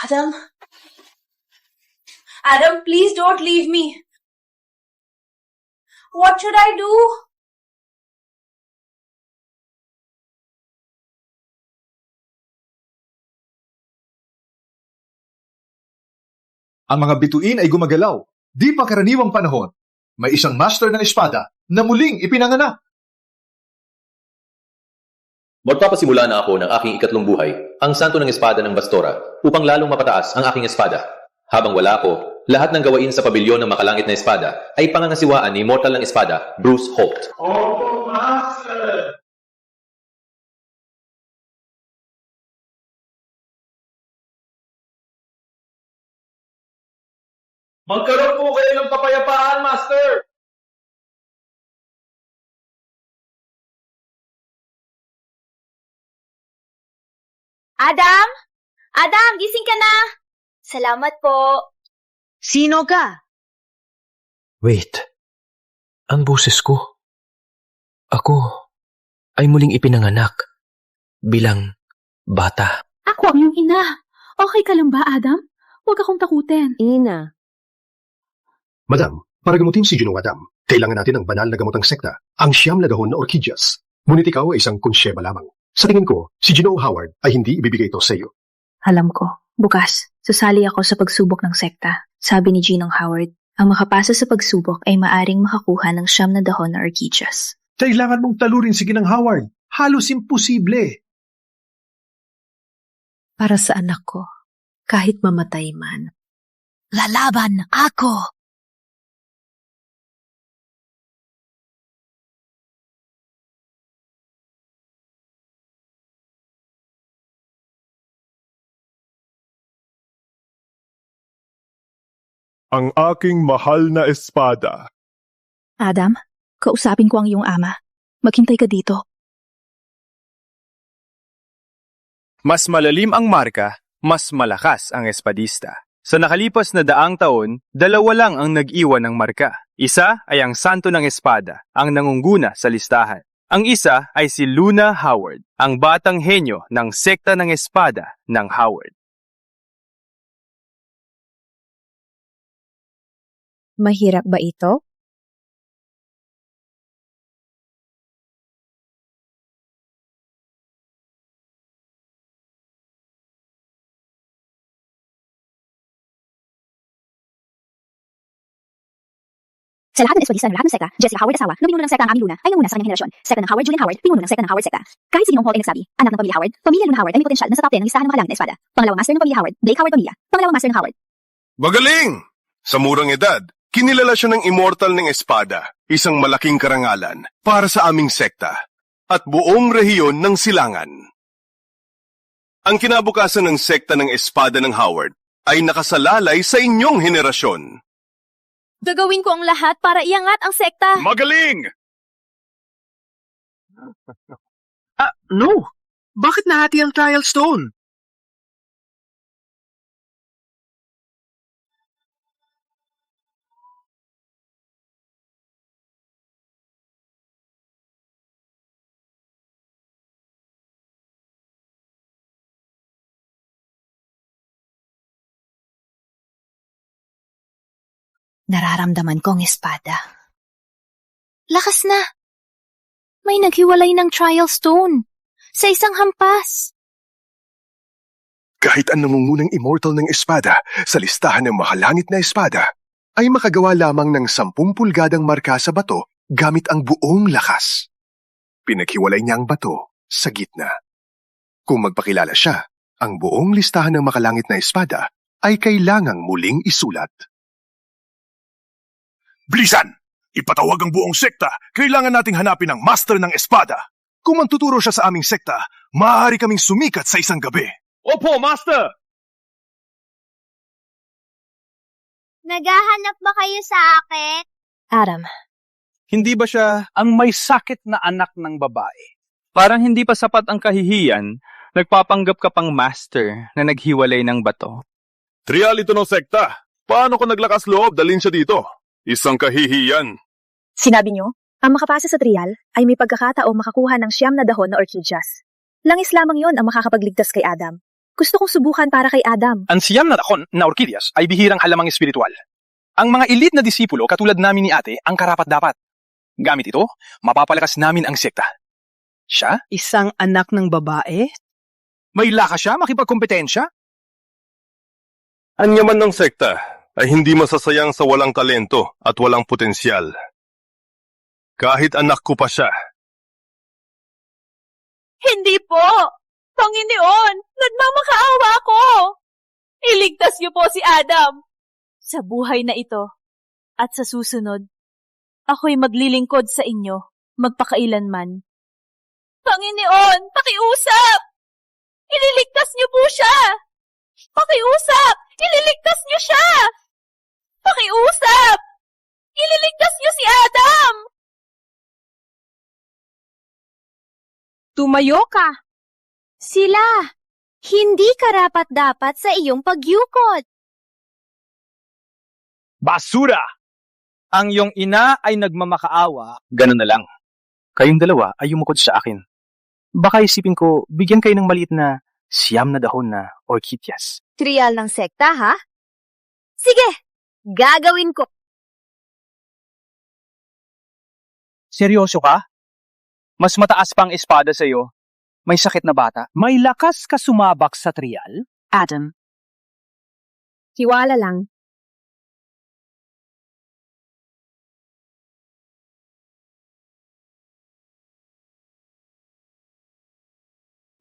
Adam? Adam, please don't leave me. What should I do? Ang mga bituin ay gumagalaw. Di pa karaniwang panahon. May isang master ng espada na muling ipinanganak. Magpapasimula na ako ng aking ikatlong buhay, ang santo ng espada ng Bastora, upang lalong mapataas ang aking espada. Habang wala ako, lahat ng gawain sa pabilyon ng makalangit na espada ay pangangasiwaan ni Immortal ng Espada, Bruce Holt. Opo, Master! Magkaroon po kayo ng kapayapaan, Master! Adam? Adam, gising ka na! Salamat po. Sino ka? Wait. Ang boses ko. Ako ay muling ipinanganak bilang bata. Ako ang iyong ina. Okay ka lang ba, Adam? Huwag akong takutin. Ina. Madam, para gamutin si Ginong Adam, kailangan natin ng banal na gamotang sekta, ang siyam na dahon na orchidyas. Ngunit ikaw ay isang konsyeba lamang. Sa tingin ko, si Ginong Howard ay hindi ibibigay ito sa iyo. Alam ko. Bukas, sasali ako sa pagsubok ng sekta. Sabi ni Ginong Howard, ang makapasa sa pagsubok ay maaring makakuha ng siyam na dahon na orchidyas. Kailangan mong talurin si Ginong Howard. Halos imposible. Para sa anak ko, kahit mamatay man, Lalaban ako! Ang aking mahal na espada. Adam, kausapin ko ang iyong ama. Maghintay ka dito. Mas malalim ang marka, mas malakas ang espadista. Sa nakalipas na 100 taon, 2 lang ang nag-iwan ng marka. Isa ay ang Santo ng Espada, ang nangunguna sa listahan. Ang isa ay si Luna Howard, ang batang henyo ng sekta ng espada ng Howard. Mahirap ba ito? Sa lahat ng espadista ng lahat ng sekta, Jesse Howard asawa, na pinuno ng sekta ang aming Luna, ay nanguna sa kanyang henerasyon. Sekta ng Howard, Julian Howard, pinuno ng sekta ng Howard sekta. Kahit si Ginong Holt ay nagsabi, anak ng pamilya Howard, pamilya Luna Howard ay may potensyal na sa top 10 ng listahan ng makalangit na espada. Pangalawang master ng pamilya Howard, Blake Howard pamilya. Pangalawang master ng Howard. Magaling! Sa murang edad, kinilala siya ng Immortal ng Espada, isang malaking karangalan para sa aming sekta at buong rehiyon ng Silangan. Ang kinabukasan ng sekta ng Espada ng Howard ay nakasalalay sa inyong henerasyon. Gagawin ko ang lahat para iangat ang sekta. Magaling! No. Bakit nahati ang trial stone? Nararamdaman ko ang espada. Lakas na. May naghiwalay ng trial stone. Sa isang hampas. Kahit ang nangungunang Immortal ng Espada sa listahan ng makalangit na espada, ay makagawa lamang ng 10 pulgadang marka sa bato gamit ang buong lakas. Pinaghiwalay niya ang bato sa gitna. Kung magpakilala siya, ang buong listahan ng makalangit na espada ay kailangang muling isulat. Bilisan! Ipatawag ang buong sekta. Kailangan nating hanapin ang master ng espada. Kung magtuturo siya sa aming sekta, maaari kaming sumikat sa isang gabi. Opo, Master! Naghahanap ba kayo sa akin? Adam, Hindi ba siya ang may sakit na anak ng babae? Parang hindi pa sapat ang kahihiyan, nagpapanggap ka pang master na naghiwalay ng bato. Trial ito ng sekta. Paano ko naglakas loob dalhin siya dito? Isang kahihiyan. sinabi niyo, ang makapasa sa trial ay may pagkakataong makakuha ng 9 na dahon na orchidyas. Langis lamang yon ang makakapagligtas kay Adam. Gusto kong subukan para kay Adam. Ang siyam na dahon na orkidyas ay bihirang halamang espiritual. Ang mga elite na disipulo katulad namin ni ate ang karapat-dapat. Gamit ito, mapapalakas namin ang sekta. Siya? Isang anak ng babae? May lakas siya makipagkompetensya? Ang yaman ng sekta ay hindi masasayang sa walang talento at walang potensyal. Kahit anak ko pa siya. Hindi po! Panginoon, nagmamakaawa ko! Iligtas niyo po si Adam! Sa buhay na ito, at sa susunod, ako'y maglilingkod sa inyo, magpakailanman. Panginoon, pakiusap! Ililigtas niyo po siya! Pakiusap! Ililigtas niyo siya! Pakiusap! Ililigtas niyo si Adam! Tumayo ka! Sila! Hindi karapat-dapat sa iyong pagyukot. Basura! Ang iyong ina ay nagmamakaawa. Ganun na lang. Kayong dalawa ay yumukod sa akin. Baka isipin ko, bigyan kayo ng maliit na siyam na dahon na orkidyas. Trial ng sekta, ha? Sige! Gagawin ko! Seryoso ka? Mas mataas pa ang espada sa iyo. May sakit na bata. May lakas ka sumabak sa trial? Adam. Hiwala lang.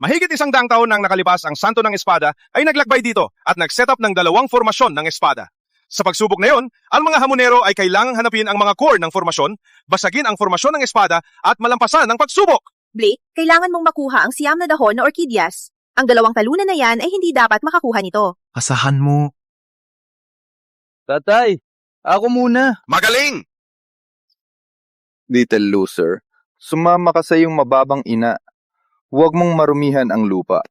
Mahigit 100 taon nang nakalipas ang Santo ng Espada ay naglakbay dito at nag-set up ng 2 formasyon ng espada. Sa pagsubok na yon, ang mga hamonero ay kailangang hanapin ang mga core ng formasyon, basagin ang formasyon ng espada at malampasan ang pagsubok. Blake, kailangan mong makuha ang siyam na dahon na orkidyas. Ang 2 talunan na yan ay hindi dapat makakuha nito. Asahan mo. Tatay, ako muna. Magaling! Little loser, sumama ka sa iyong mababang ina. Huwag mong marumihan ang lupa.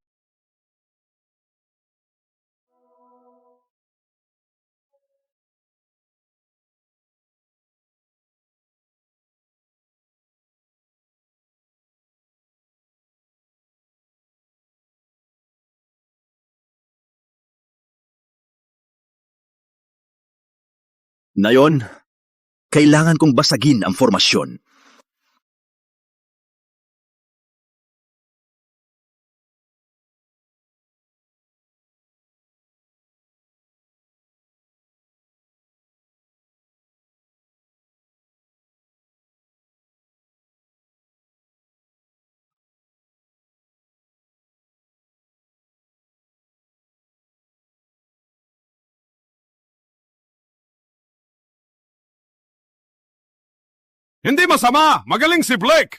Ngayon, kailangan kong basagin ang formasyon. Hindi masama! Magaling si Blake!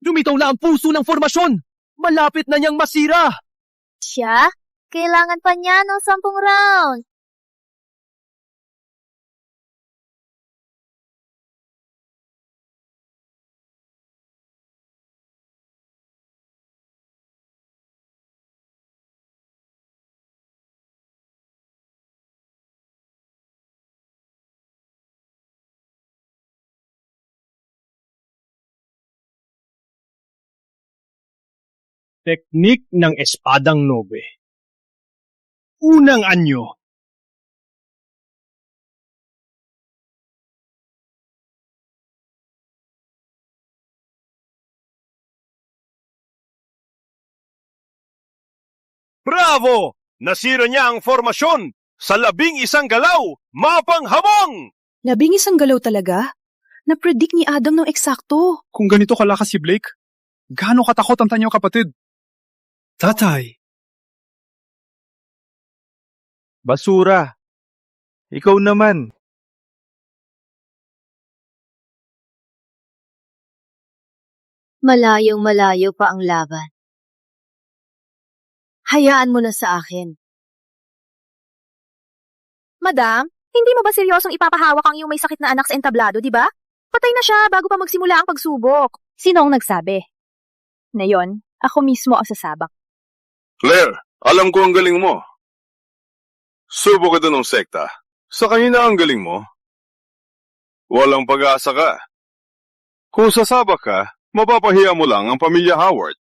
Lumitaw na ang puso ng formasyon! Malapit na niyang masira! Siya? Kailangan pa niya ng 10 round. Teknik ng espadang nobe. Unang anyo. Bravo! Nasira niya ang formasyon! Sa 11 galaw, mapanghamong! 11 galaw talaga? Na-predict ni Adam ng eksakto. Kung ganito kalakas si Blake, gaano katakot ang tanyong kapatid? Tatay, Basura. Ikaw naman. Malayong malayo pa ang laban. Hayaan mo na sa akin. Madam, hindi mo ba seryosong ipapahawak ang iyong may sakit na anak sa entablado, di ba? Patay na siya bago pa magsimula ang pagsubok. Sino ang nagsabi? Na yon, ako mismo ang sasabak. Claire, alam ko ang galing mo. Subo ka doon ng sekta. Sa kanina ang galing mo. Walang pag-asa ka. Kung sasabak ka, mapapahiya mo lang ang pamilya Howard.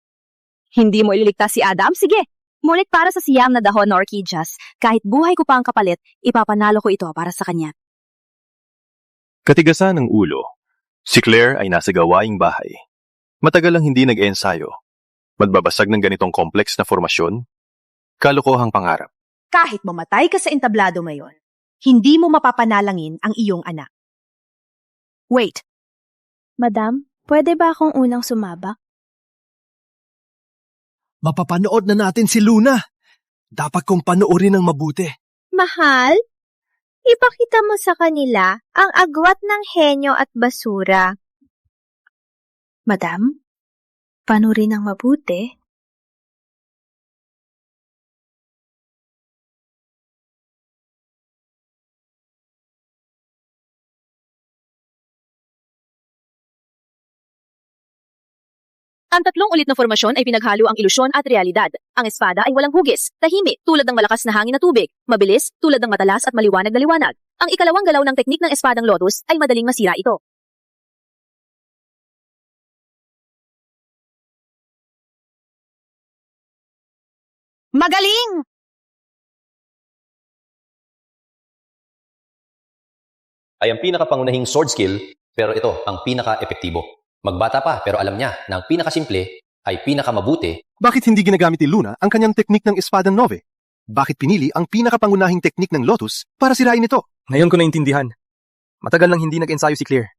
Hindi mo ililigtas si Adam? Sige. Ngunit para sa siyam na dahon na orchidyas, kahit buhay ko pa ang kapalit, ipapanalo ko ito para sa kanya. Katigasan ng ulo. Si Claire ay nasa gawaing bahay. Matagal lang hindi nag-ensayo. Magbabasag ng ganitong kompleks na formasyon? Kalokohang pangarap. Kahit mamatay ka sa entablado ngayon, hindi mo mapapanalangin ang iyong anak. Wait. Madam, pwede ba akong unang sumabak? Mapapanood na natin si Luna. Dapat kong panoorin ng mabuti. Mahal, ipakita mo sa kanila ang agwat ng henyo at basura. Madam, panurin ng mabuti. Ang tatlong ulit na formasyon ay pinaghalo ang ilusyon at realidad. Ang espada ay walang hugis, tahimik tulad ng malakas na hangin na tubig, mabilis tulad ng matalas at maliwanag na liwanag. Ang ikalawang galaw ng teknik ng espadang lotus ay madaling masira ito. Magaling! Ay ang pinakapangunahing sword skill, pero ito ang pinaka-epektibo. Magbata pa pero alam niya na ang pinakasimple ay pinakamabuti. Bakit hindi ginagamit ni Luna ang kanyang teknik ng Espadang Nove? Bakit pinili ang pinakapangunahing teknik ng Lotus para sirain ito? Ngayon ko naintindihan. Matagal nang hindi nag-ensayo si Claire.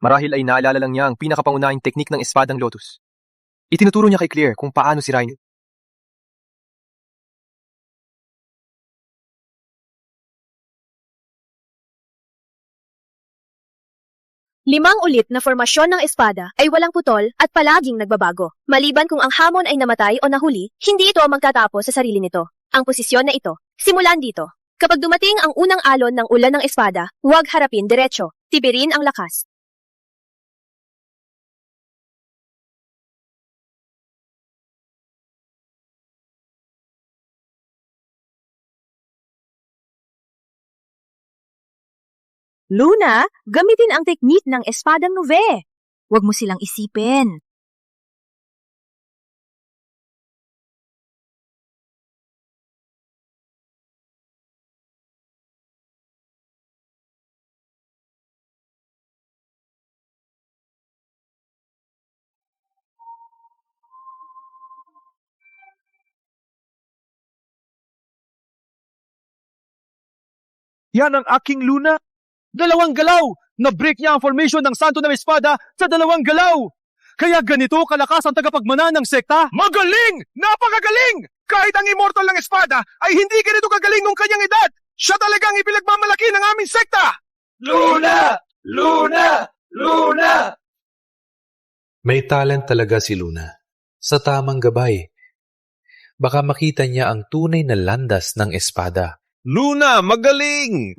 Marahil ay naalala lang niya ang pinakapangunahing teknik ng Espadang Lotus. Itinuturo niya kay Claire kung paano sirain ito. Limang ulit na formasyon ng espada ay walang putol at palaging nagbabago. Maliban kung ang hamon ay namatay o nahuli, hindi ito ang magtatapos sa sarili nito. Ang posisyon na ito, simulan dito. Kapag dumating ang unang alon ng ulan ng espada, huwag harapin diretso. Tibirin ang lakas. Luna, gamitin ang teknik ng espadang nove. Huwag mo silang isipin. Yan ang aking Luna. 2 galaw! Na-break niya ang formation ng Santo ng Espada sa 2 galaw! Kaya ganito kalakas ang tagapagmana ng sekta? Magaling! Napakagaling! Kahit ang immortal ng espada ay hindi ganito kagaling ng kanyang edad. Siya talagang ipinagmamalaki ng aming sekta! Luna! Luna! Luna! May talent talaga si Luna. Sa tamang gabay. Baka makita niya ang tunay na landas ng espada. Luna, magaling!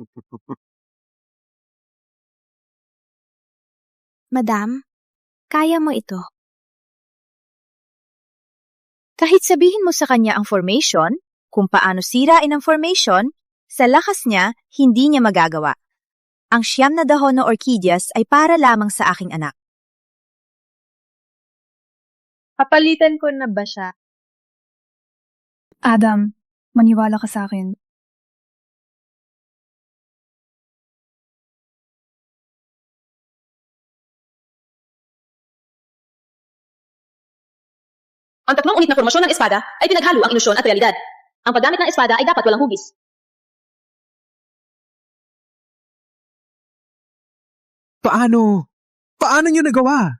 Madam, kaya mo ito. Kahit sabihin mo sa kanya ang formation, kung paano sirain ang formation, sa lakas niya, hindi niya magagawa. Ang 9 na dahon na orchidyas ay para lamang sa aking anak. Papalitan ko na ba siya? Adam, maniwala ka sa akin. Ang tatlong ulit na formasyon ng espada ay pinaghalo ang ilusyon at realidad. Ang paggamit ng espada ay dapat walang hugis. Paano? Paano niyo nagawa?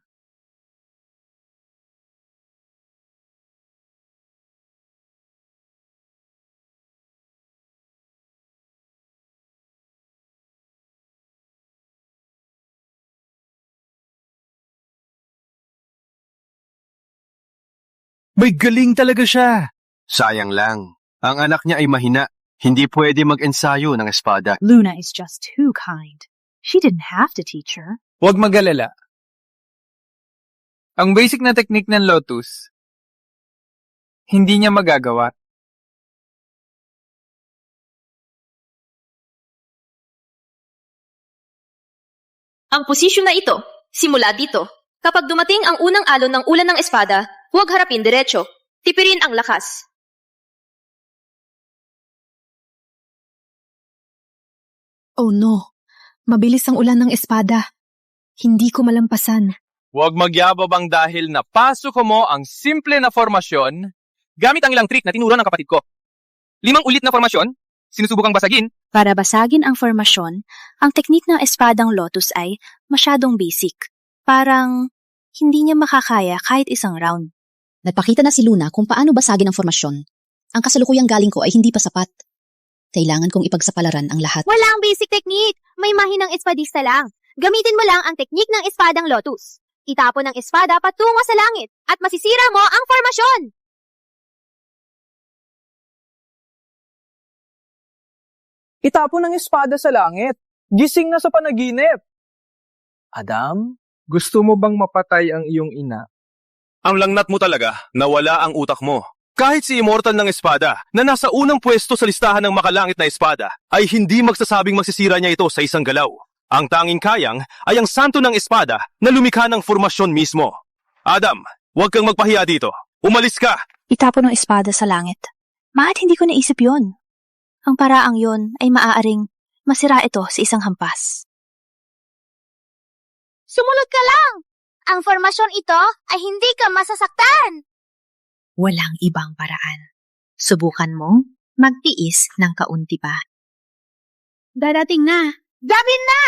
May galing talaga siya. Sayang lang. Ang anak niya ay mahina. Hindi pwede mag-ensayo ng espada. Luna is just too kind. She didn't have to teach her. Huwag mag-alala. Ang basic na technique ng Lotus, hindi niya magagawa. Ang posisyon na ito, simula dito. Kapag dumating ang unang alon ng ulan ng espada, huwag harapin diretso. Tipirin ang lakas. Oh no, mabilis ang ulan ng espada. Hindi ko malampasan. Huwag magyababang dahil napasok mo ang simple na formasyon gamit ang ilang trick na tinuruan ng kapatid ko. 5 ulit na formasyon, sinusubukang basagin. Para basagin ang formasyon, ang teknik ng espadang Lotus ay masyadong basic. Parang hindi niya makakaya kahit isang round. Nagpakita na si Luna kung paano basagin ang formasyon. Ang kasalukuyang galing ko ay hindi pa sapat. Kailangan kong ipagsapalaran ang lahat. Walang basic technique. May mahinang espadista lang. Gamitin mo lang ang teknik ng espadang Lotus. Itapon ang espada patungo sa langit at masisira mo ang formasyon. Itapon ng espada sa langit. Gising na sa panaginip. Adam, gusto mo bang mapatay ang iyong ina? Ang langnat mo talaga, nawala ang utak mo. Kahit si Immortal ng Espada, na nasa unang pwesto sa listahan ng makalangit na espada, ay hindi magsasabing magsisira niya ito sa isang galaw. Ang tanging kayang ay ang Santo ng Espada na lumikha ng formasyon mismo. Adam, huwag kang magpahiya dito. Umalis ka! Itapon ng espada sa langit. Bakit hindi ko naisip yon? Ang paraang yon ay maaaring masira ito sa isang hampas. Sumunod ka lang! Ang formasyon ito ay hindi ka masasaktan! Walang ibang paraan. Subukan mong magtiis ng kaunti pa. Darating na! Gawin na!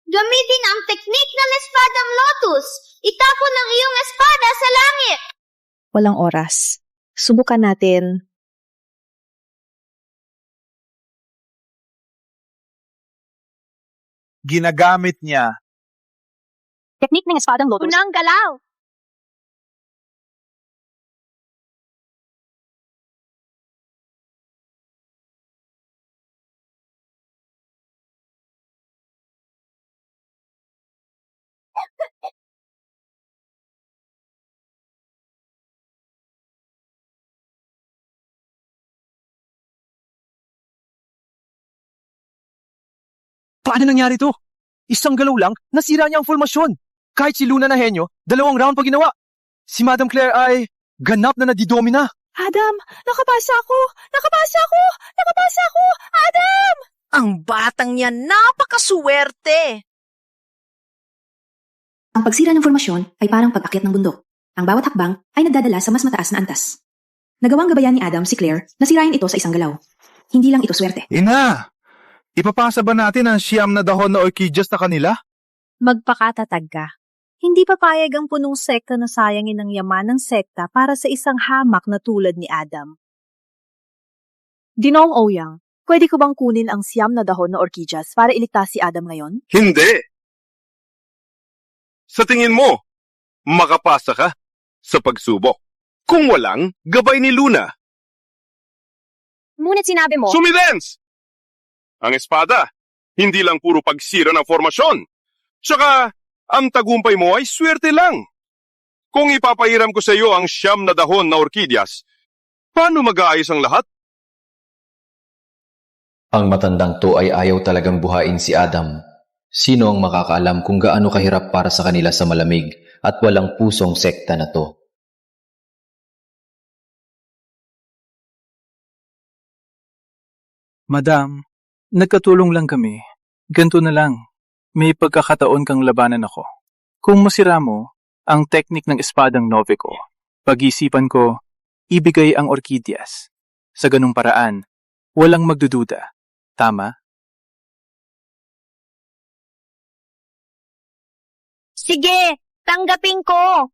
Gamitin ang teknik ng espadang Lotus! Itapon ang iyong espada sa langit! Walang oras. Subukan natin. Ginagamit niya. Teknik ng espadang Lotus. Unang galaw! Paano nangyari to? Isang galaw lang, nasira niya ang formasyon. Kahit si Luna na henyo, 2 round pa ginawa. Si Madam Claire ay ganap na nadidomina. Adam, nakapasa ako! Nakapasa ako! Nakapasa ako! Adam! Ang batang niya napakasuwerte! Ang pagsira ng formasyon ay parang pag-akyat ng bundok. Ang bawat hakbang ay nagdadala sa mas mataas na antas. Nagawang gabayan ni Adam si Claire na sirain ito sa isang galaw. Hindi lang ito swerte. Ina! Ipapasa ba natin ang siyam na dahon na orchidyas na kanila? Magpakatatag ka. Hindi papayag ang punong sekta na sayangin ang yaman ng sekta para sa isang hamak na tulad ni Adam. Dinoong Ouyang, pwede ko bang kunin ang siyam na dahon na orchidyas para iligtas si Adam ngayon? Hindi! Sa tingin mo, makapasa ka sa pagsubok. Kung walang gabay ni Luna. Ngunit sinabi mo... Sumidens! Ang espada, hindi lang puro pagsira ng formasyon. Tsaka, ang tagumpay mo ay swerte lang. Kung ipapahiram ko sa iyo ang 9 na dahon na orkidyas, paano mag-aayos ang lahat? Ang matandang to ay ayaw talagang buhain si Adam. Sino ang makakaalam kung gaano kahirap para sa kanila sa malamig at walang pusong sekta na to? Madam, nagkatulong lang kami. Ganto na lang. May pagkakataon kang labanan ako. Kung masira mo ang teknik ng espadang Novico, pag-isipan ko, ibigay ang orkidyas. Sa ganung paraan, walang magdududa. Tama? Sige, tanggapin ko!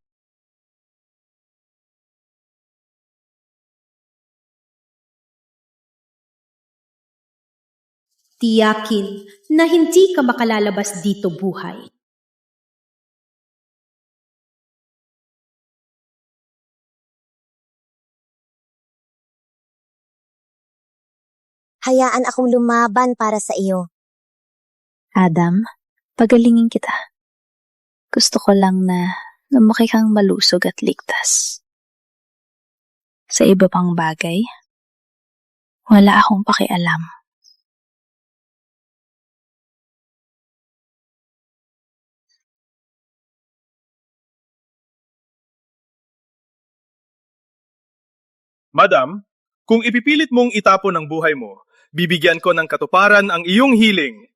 Tiyakin na hindi ka makalalabas dito buhay. Hayaan akong lumaban para sa iyo. Adam, pagalingin kita. Gusto ko lang na lumaki kang malusog at ligtas. Sa iba pang bagay, wala akong pakialam. Madam, kung ipipilit mong itapon ang buhay mo, bibigyan ko ng katuparan ang iyong hiling.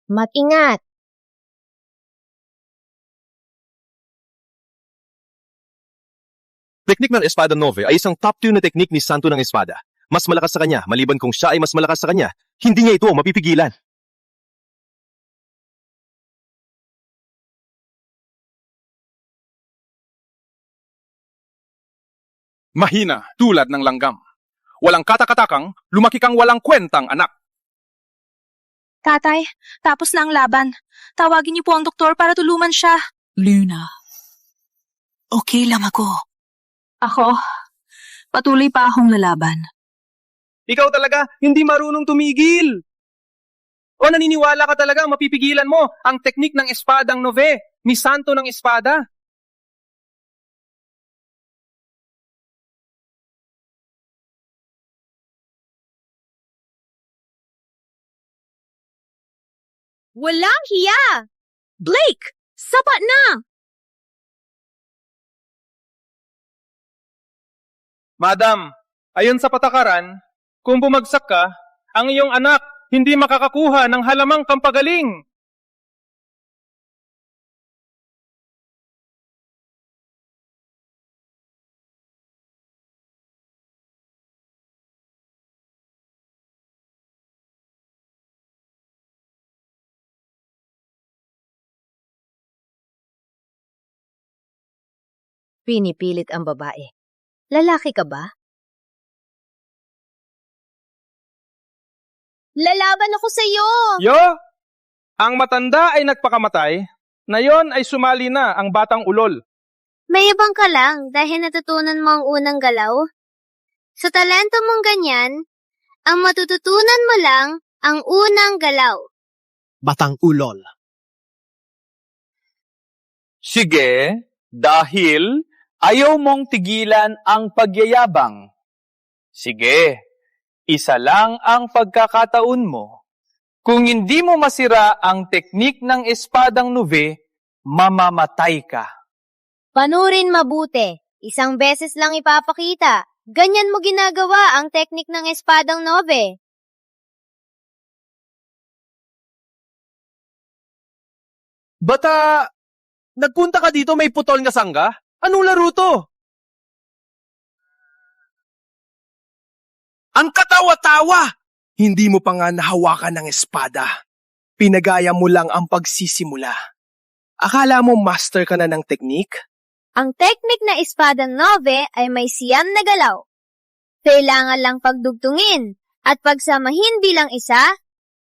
Mag-ingat! Teknik ng Espada Nove ay isang top 2 na teknik ni Santo ng Espada. Mas malakas sa kanya, maliban kung siya ay mas malakas sa kanya, hindi niya ito mapipigilan. Mahina, tulad ng langgam. Walang katakatakang, lumaki kang walang kwentang anak. Tatay, tapos na ang laban. Tawagin niyo po ang doktor para tulungan siya. Luna, okay lang ako. Ako, patuloy pa akong lalaban. Ikaw talaga, hindi marunong tumigil. O naniniwala ka talaga mapipigilan mo ang teknik ng Espadang Nove, ni Santo ng Espada? Walang hiya! Blake, sapat na! Madam, ayon sa patakaran, kung bumagsak ka, ang iyong anak hindi makakakuha ng halamang pampagaling. Pinipilit ang babae. Lalaki ka ba? Lalaban ako sa iyo! Yo! Ang matanda ay nagpakamatay, na yon ay sumali na ang batang ulol. Mayabang ka lang dahil natutunan mo ang unang galaw. Sa talento mong ganyan, ang matututunan mo lang ang unang galaw. Batang ulol. Sige, dahil ayaw mong tigilan ang pagyayabang. Sige, isa lang ang pagkakataon mo. Kung hindi mo masira ang teknik ng Espadang Nove, mamamatay ka. Panurin mabuti. Isang beses lang ipapakita. Ganyan mo ginagawa ang teknik ng Espadang Nove. Bata, nagpunta ka dito may putol nga sangga? Anong laro to? Ang katawa-tawa! Hindi mo pa nga nahawakan ng espada. Pinagaya mo lang ang pagsisimula. Akala mo master ka na ng teknik? Ang teknik na Espadang Nove ay may siyam na galaw. Kailangan lang pagdugtungin at pagsamahin bilang isa,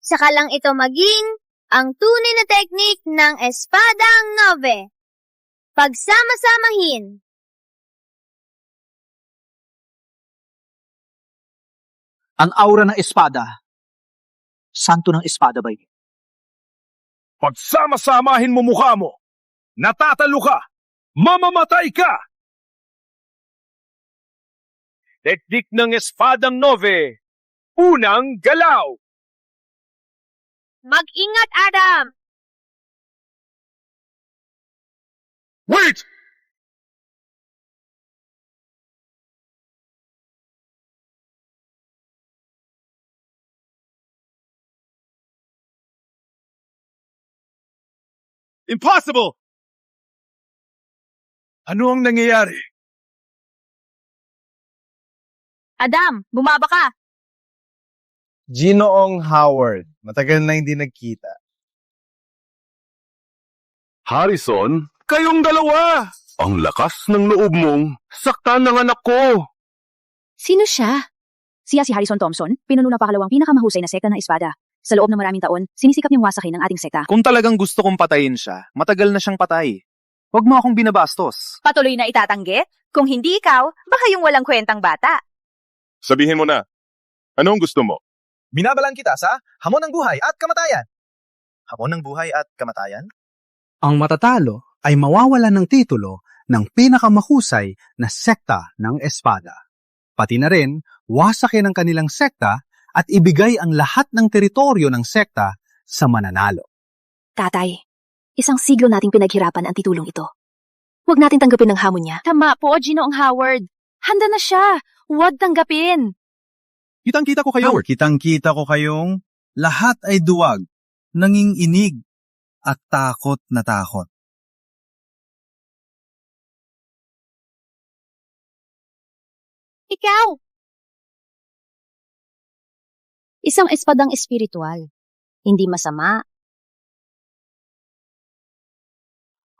saka lang ito maging ang tunay na teknik ng Espadang Nove. Pagsama-samahin. Ang aura ng espada. Santo ng espada ba yun? Pagsama-samahin mo mukha mo. Natatalo ka. Mamamatay ka. Teknik ng Espadang Nove. Unang galaw. Mag-ingat, Adam! Wait! Impossible! Ano ang nangyayari? Adam, bumaba ka! Ginoong Howard. Matagal na hindi nagkita. Harrison, kayong dalawa! Ang lakas ng loob mong saktan ng anak ko! Sino siya? Siya si Harrison Thompson, pinuno ng pakalawang pinakamahusay na sekta ng Espada. Sa loob ng maraming taon, sinisikap niyang wasakin ang ating sekta. Kung talagang gusto kong patayin siya, matagal na siyang patay. Huwag mo akong binabastos. Patuloy na itatanggi? Kung hindi ikaw, baka yung walang kwentang bata. Sabihin mo na, anong gusto mo? Binabalan kita sa hamon ng buhay at kamatayan. Hamon ng buhay at kamatayan? Ang matatalo ay mawawalan ng titulo ng pinakamahusay na sekta ng espada. Pati na rin, wasakin ang kanilang sekta at ibigay ang lahat ng teritoryo ng sekta sa mananalo. Tatay, isang siglo nating pinaghirapan ang titulong ito. Huwag natin tanggapin ang hamon niya. Tama po, Ginoong Howard. Handa na siya. Huwag tanggapin. Kitang-kita ko kayo. Kitang-kita ko kayong lahat ay duwag, nanginginig at takot na takot. Ikaw! Isang espadang espiritual. Hindi masama.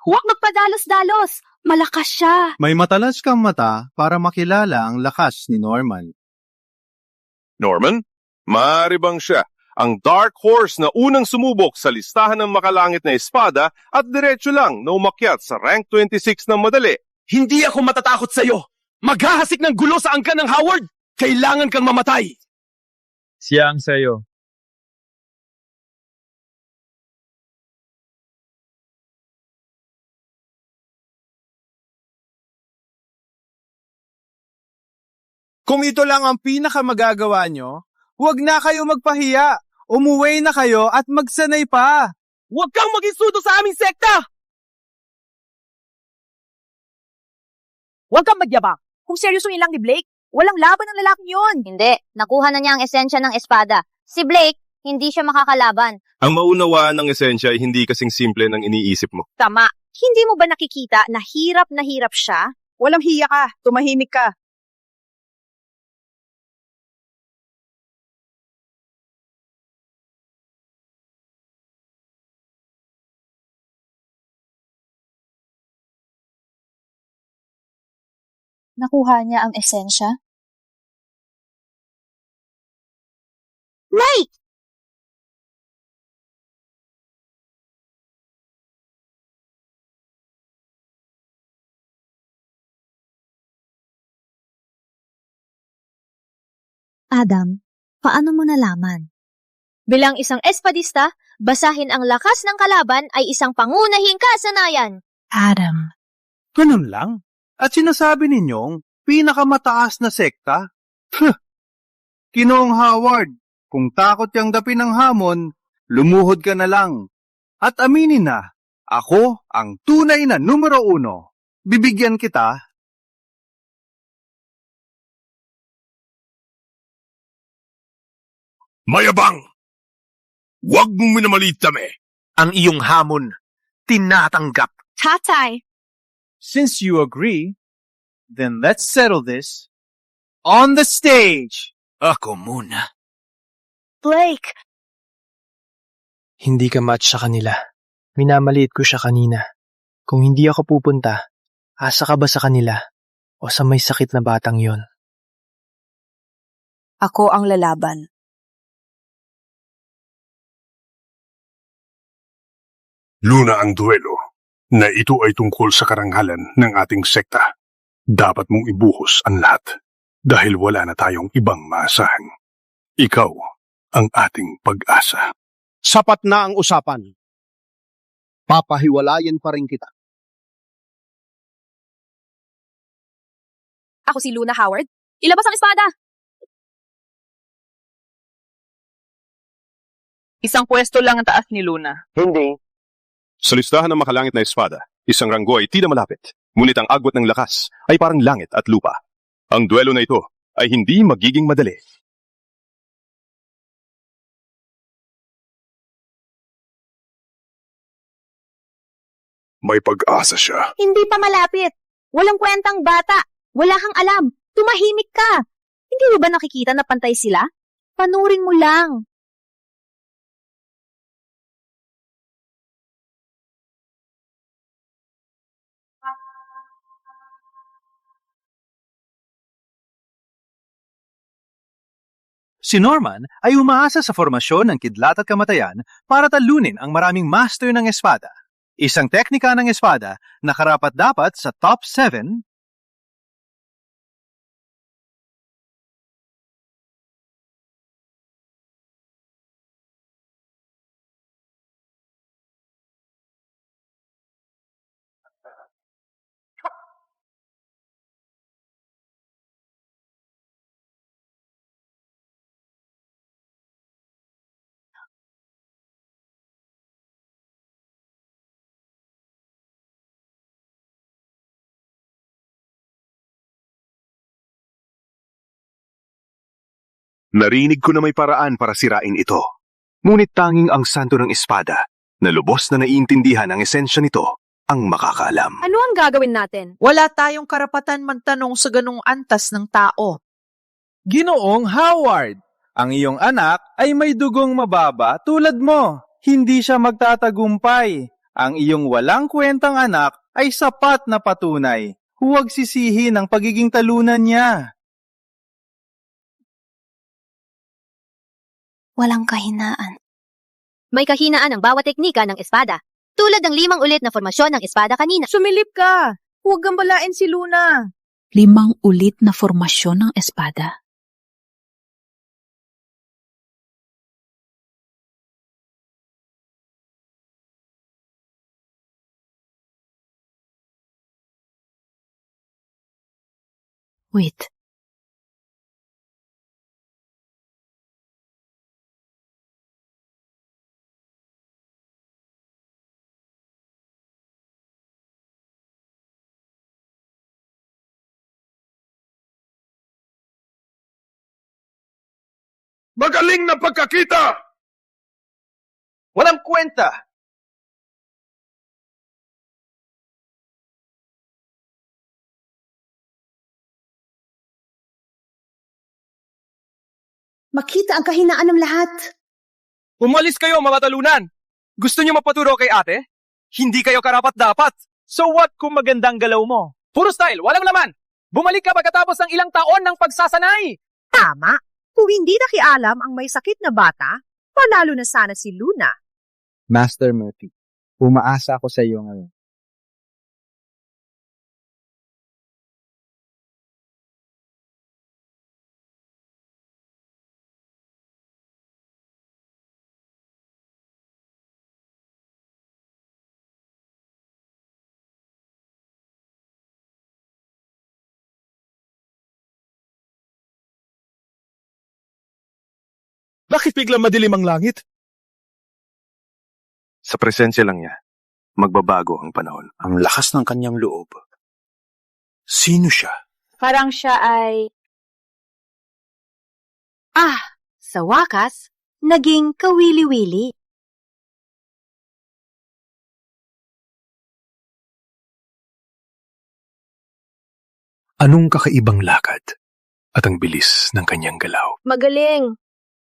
Huwag magpadalos-dalos. Malakas siya. May matalas kang mata para makilala ang lakas ni Norman. Norman? Maaari bang siya ang Dark Horse na unang sumubok sa listahan ng makalangit na espada at diretso lang na umakyat sa rank 26 ng madali? Hindi ako matatakot sa'yo! Maghahasik ng gulo sa angkan ng Howard! Kailangan kang mamatay! Siya ang sayo. Kung ito lang ang pinakamagagawa nyo, huwag na kayo magpahiya. Umuwi na kayo at magsanay pa. Huwag kang maging sudo sa aming sekta! Huwag kang magyabang. Kung seryosohin lang ni Blake, walang laban ng lalaking yun. Hindi, nakuha na niya ang esensya ng espada. Si Blake, hindi siya makakalaban. Ang maunawaan ng esensya ay hindi kasing simple ng iniisip mo. Tama. Hindi mo ba nakikita na hirap siya? Walang hiya ka. Tumahimik ka. Nakuha niya ang esensya? Blake! Adam, paano mo nalaman? Bilang isang espadista, basahin ang lakas ng kalaban ay isang pangunahing kasanayan. Adam. Ganun lang? At sinasabi ninyong pinakamataas na sekta? Ginoong Howard, kung takot kang dapin ng hamon, lumuhod ka na lang. At aminin na, ako ang tunay na numero 1. Bibigyan kita. Mayabang! Huwag mong minamalit kami! Ang iyong hamon, tinatanggap. Tatay! Since you agree, then let's settle this on the stage. Ako muna. Blake! Hindi ka match sa kanila. Minamaliit ko siya kanina. Kung hindi ako pupunta, asa ka ba sa kanila? O sa may sakit na batang yon? Ako ang lalaban. Luna ang duelo na ito ay tungkol sa karangalan ng ating sekta. Dapat mong ibuhos ang lahat dahil wala na tayong ibang maasahan. Ikaw ang ating pag-asa. Sapat na ang usapan. Papahiwalayan pa rin kita. Ako si Luna Howard. Ilabas ang espada! Isang pwesto lang ang taas ni Luna. Hindi. Sa listahan ng makalangit na espada, isang ranggo ay tila malapit, ngunit ang agwat ng lakas ay parang langit at lupa. Ang duelo na ito ay hindi magiging madali. May pag-asa siya. Hindi pa malapit. Walang kwentang bata. Wala kang alam. Tumahimik ka. Hindi mo ba nakikita na pantay sila? Panurin mo lang. Si Norman ay umaasa sa formasyon ng kidlat at kamatayan para talunin ang maraming master ng espada. Isang teknika ng espada na karapat-dapat sa top 7. Narinig ko na may paraan para sirain ito. Ngunit tanging ang santo ng espada, na lubos na naiintindihan ang esensya nito, ang makakaalam. Ano ang gagawin natin? Wala tayong karapatan magtanong sa ganong antas ng tao. Ginoong Howard, ang iyong anak ay may dugong mababa tulad mo. Hindi siya magtatagumpay. Ang iyong walang kwentang anak ay sapat na patunay. Huwag sisihin ang pagiging talunan niya. Walang kahinaan. May kahinaan ang bawat teknika ng espada. Tulad ng 5 ulit na formasyon ng espada kanina. Sumilip ka! Huwag kang balain si Luna. 5 ulit na formasyon ng espada. Wait. Magaling na pagkakita! Walang kwenta! Makita ang kahinaan ng lahat. Umalis kayo, mga talunan! Gusto niyo mapaturo kay ate? Hindi kayo karapat-dapat. So what kung magandang galaw mo? Puro style, walang laman! Bumalik ka pagkatapos ng ilang taon ng pagsasanay! Tama. Kung hindi nakialam ang may sakit na bata, panalo na sana si Luna. Master Murphy, umaasa ako sa iyo ngayon. Bakit biglang madilim ang langit? Sa presensya lang niya, magbabago ang panahon. Ang lakas ng kanyang loob. Sino siya? Parang siya ay... sa wakas, naging kawili-wili. Anong kakaibang lakad at ang bilis ng kanyang galaw? Magaling,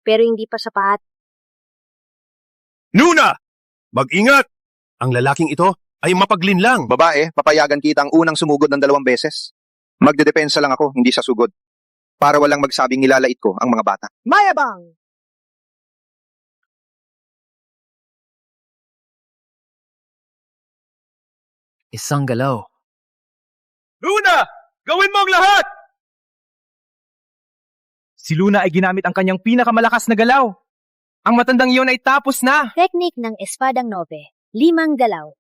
pero hindi pa sapat. Nuna! Mag-ingat! Ang lalaking ito ay mapaglinlang. Babae, papayagan kitang unang sumugod ng 2 beses. Magdedepensa lang ako, hindi sa sugod. Para walang magsabing nilalait ko ang mga bata. Mayabang! Isang galaw. Luna! Gawin mo ang lahat! Si Luna ay ginamit ang kanyang pinakamalakas na galaw. Ang matandang iyon ay tapos na. Teknik ng espadang 9, 5 galaw.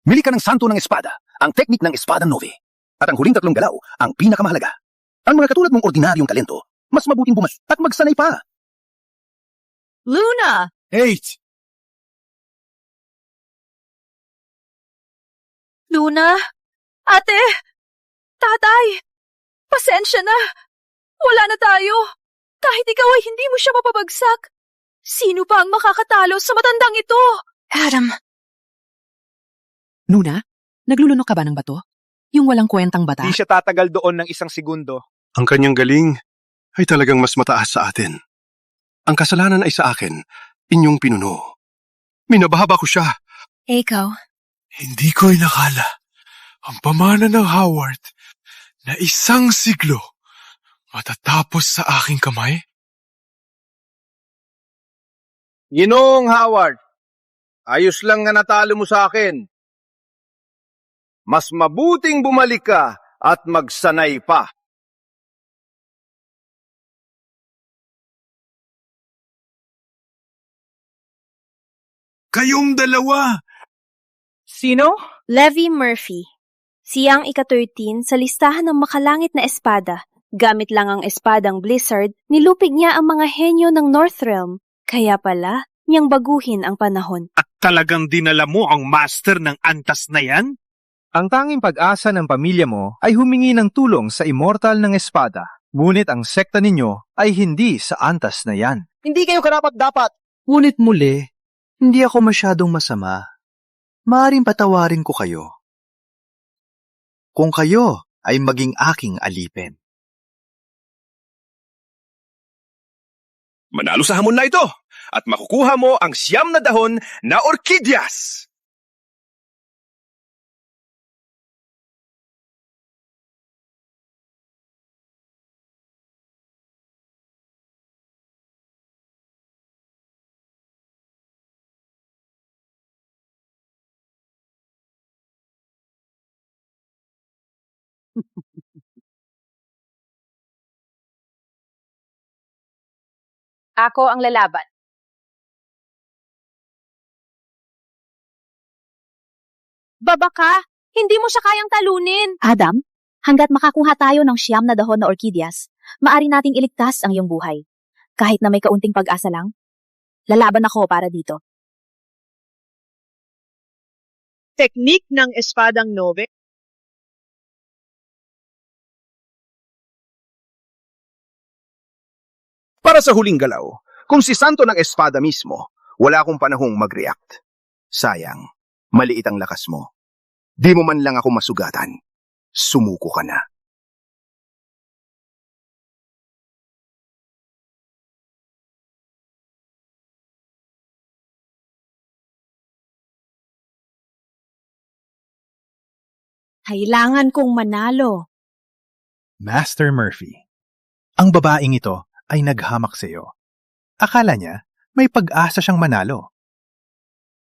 Mili ka ng santo ng espada, ang teknik ng espadang 9. At ang huling 3 galaw, ang pinakamahalaga. Ang mga katulad mong ordinaryong talento, mas mabuting at magsanay pa. Luna! 8! Luna? Ate? Tatay? Pasensya na. Wala na tayo. Kahit ikaw ay hindi mo siya mapabagsak. Sino pa ang makakatalo sa matandang ito? Adam. Luna, naglulunok ka ba ng bato? Yung walang kwentang bata? Di siya tatagal doon ng 1 segundo. Ang kanyang galing ay talagang mas mataas sa atin. Ang kasalanan ay sa akin, inyong pinuno. Minabahaba ko siya. Ikaw? Hindi ko inakala ang pamana ng Howard na 1 siglo matatapos sa aking kamay. Ginoong Howard, ayos lang nga natalo mo sa akin. Mas mabuting bumalik ka at magsanay pa. Kayong dalawa! Sino? Levi Murphy. Siyang ika-13 sa listahan ng makalangit na espada. Gamit lang ang espadang Blizzard, nilupig niya ang mga henyo ng North Realm. Kaya pala, niyang baguhin ang panahon. At talagang dinala mo ang master ng antas na yan? Ang tanging pag-asa ng pamilya mo ay humingi ng tulong sa immortal ng espada. Ngunit ang sekta ninyo ay hindi sa antas na yan. Hindi kayo karapat-dapat. Ngunit muli, hindi ako masyadong masama. Maaring patawarin ko kayo. Kung kayo ay maging aking alipin. Manalo sa hamon na ito at makukuha mo ang 9 na dahon na orkidyas. Ako ang lalaban. Baba ka! Hindi mo siya kayang talunin! Adam, hanggat makakuha tayo ng 9 na dahon na orkidyas, maari nating iligtas ang iyong buhay. Kahit na may kaunting pag-asa lang, lalaban ako para dito. Teknik ng espadang Nove. Para sa huling galaw, kung si Santo ng espada mismo, wala akong panahong mag-react. Sayang, maliit ang lakas mo. Di mo man lang ako masugatan. Sumuko ka na. Kailangan kong manalo. Master Murphy, ang babaeng ito ay naghamak sa iyo. Akala niya may pag-asa siyang manalo.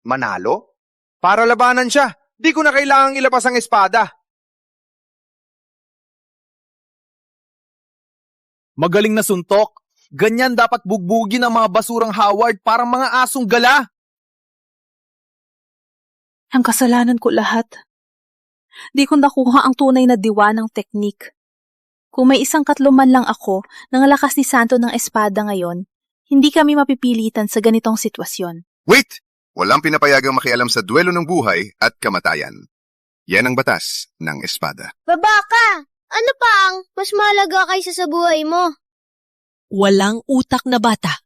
Manalo? Para labanan siya. Di ko na kailangang ilabas ang espada. Magaling na suntok. Ganyan dapat bugbugin ang mga basurang Howard parang mga asong gala. Ang kasalanan ko lahat. Di ko nakuha ang tunay na diwa ng teknik. Kung may 1/4 man lang ako ng lakas ni Santo ng espada ngayon, hindi kami mapipilitan sa ganitong sitwasyon. Wait! Walang pinapayagang makialam sa duelo ng buhay at kamatayan. Yan ang batas ng espada. Baba ka! Ano pa ang mas mahalaga kaysa sa buhay mo? Walang utak na bata.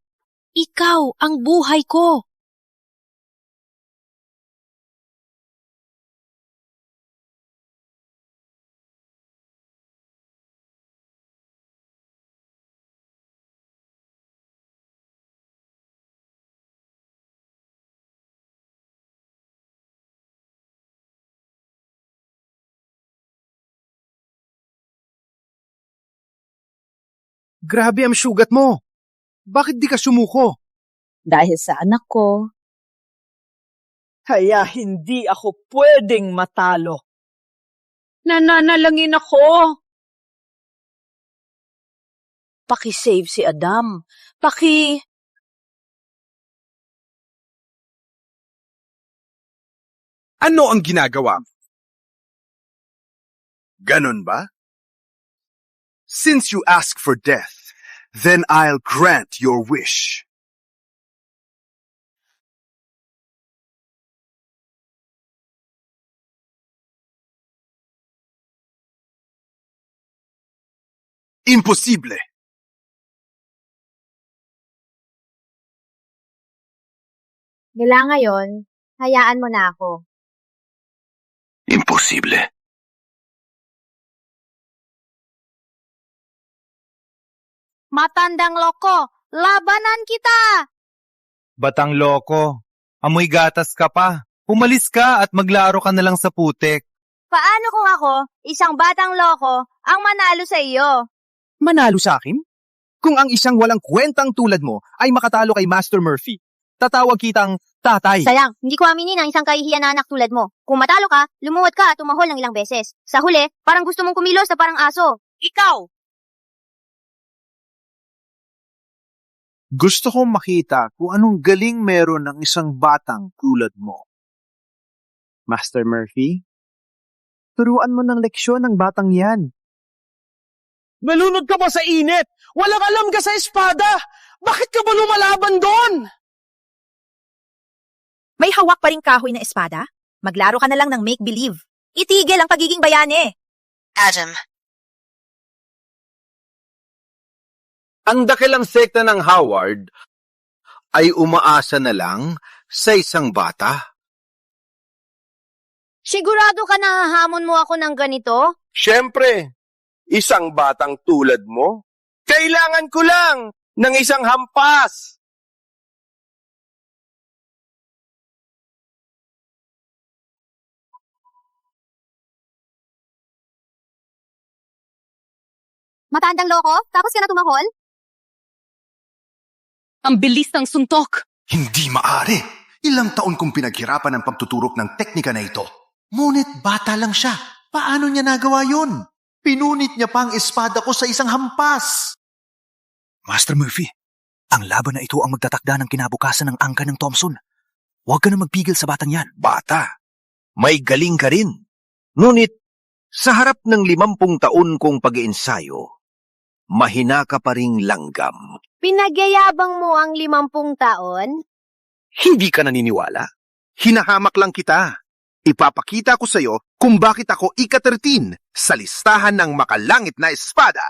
Ikaw ang buhay ko. Grabe ang sugat mo. Bakit di ka sumuko? Dahil sa anak ko. Kaya hindi ako pwedeng matalo. Nananalangin ako. Paki-save si Adam. Ano ang ginagawa mo? Ganon ba? Since you ask for death, then I'll grant your wish. Imposible! Mula ngayon, hayaan mo na ako. Imposible. Matandang loko, labanan kita! Batang loko, amoy gatas ka pa. Umalis ka at maglaro ka na lang sa putek. Paano kung ako, isang batang loko, ang manalo sa iyo? Manalo sa akin? Kung ang isang walang kwentang tulad mo ay makatalo kay Master Murphy, tatawag kitang tatay. Sayang, hindi ko aminin ang isang kahihiyan na anak tulad mo. Kung matalo ka, lumuhod ka at tumahol ng ilang beses. Sa huli, parang gusto mong kumilos na parang aso. Ikaw! Gusto kong makita kung anong galing meron ng isang batang tulad mo. Master Murphy, turuan mo ng leksyon ng batang yan. Nalunod ka ba sa init? Walang alam ka sa espada! Bakit ka ba lumalaban doon? May hawak pa ring kahoy na espada? Maglaro ka na lang ng make-believe. Itigil ang pagiging bayani. Adam. Ang dakilang sekta ng Howard ay umaasa na lang sa isang bata. Sigurado ka na hahamon mo ako ng ganito? Siyempre, isang batang tulad mo, kailangan ko lang ng isang hampas. Matandang loko, tapos ka na tumahol? Ang bilis ng suntok. Hindi maaari. Ilang taon kong pinaghirapan ang pagtuturok ng teknika na ito. Ngunit bata lang siya. Paano niya nagawa yun? Pinunit niya pa ang espada ko sa isang hampas. Master Murphy, ang laban na ito ang magtatakda ng kinabukasan ng angka ng Thompson. Huwag ka na magpigil sa batang yan. Bata, may galing ka rin. Ngunit, sa harap ng 50 taon kong pag-iensayo, mahina ka pa ring langgam. Pinagyayabang mo ang 50 taon? Hindi ka naniniwala? Hinahamak lang kita. Ipapakita ko sa'yo kung bakit ako ika-13 sa listahan ng makalangit na espada.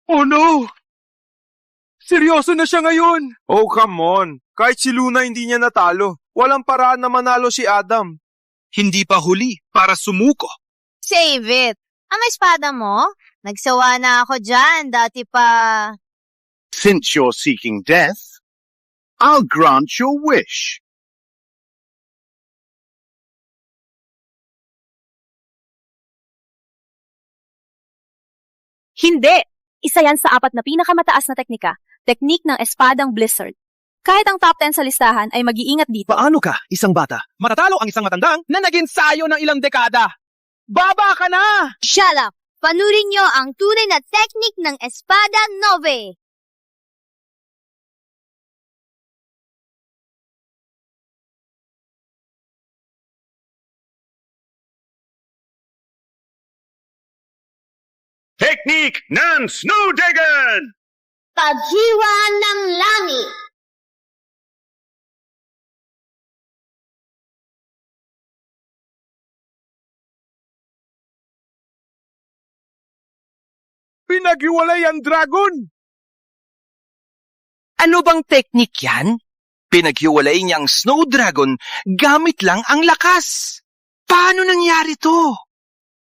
Oh no! Seryoso na siya ngayon! Oh, come on. Kahit si Luna hindi niya natalo. Walang paraan na manalo si Adam. Hindi pa huli para sumuko. Save it. Ang espada mo? Nagsawa na ako dyan. Dati pa... Since you're seeking death, I'll grant your wish. Hindi! Isa yan sa 4 na pinakamataas na teknika. Teknik ng espadang Blizzard. Kahit ang top 10 sa listahan ay mag-iingat dito. Paano ka, isang bata? Matatalo ang isang matandang na naging sayo ng ilang dekada. Baba ka na! Shut up! Panurin niyo ang tunay na teknik ng espada nove. Teknik ng Snowdragon! Paghiwa ng langit. Pinaghiwalay ang dragon! Ano bang teknik yan? Pinaghiwalay niyang Snow Dragon gamit lang ang lakas. Paano nangyari to?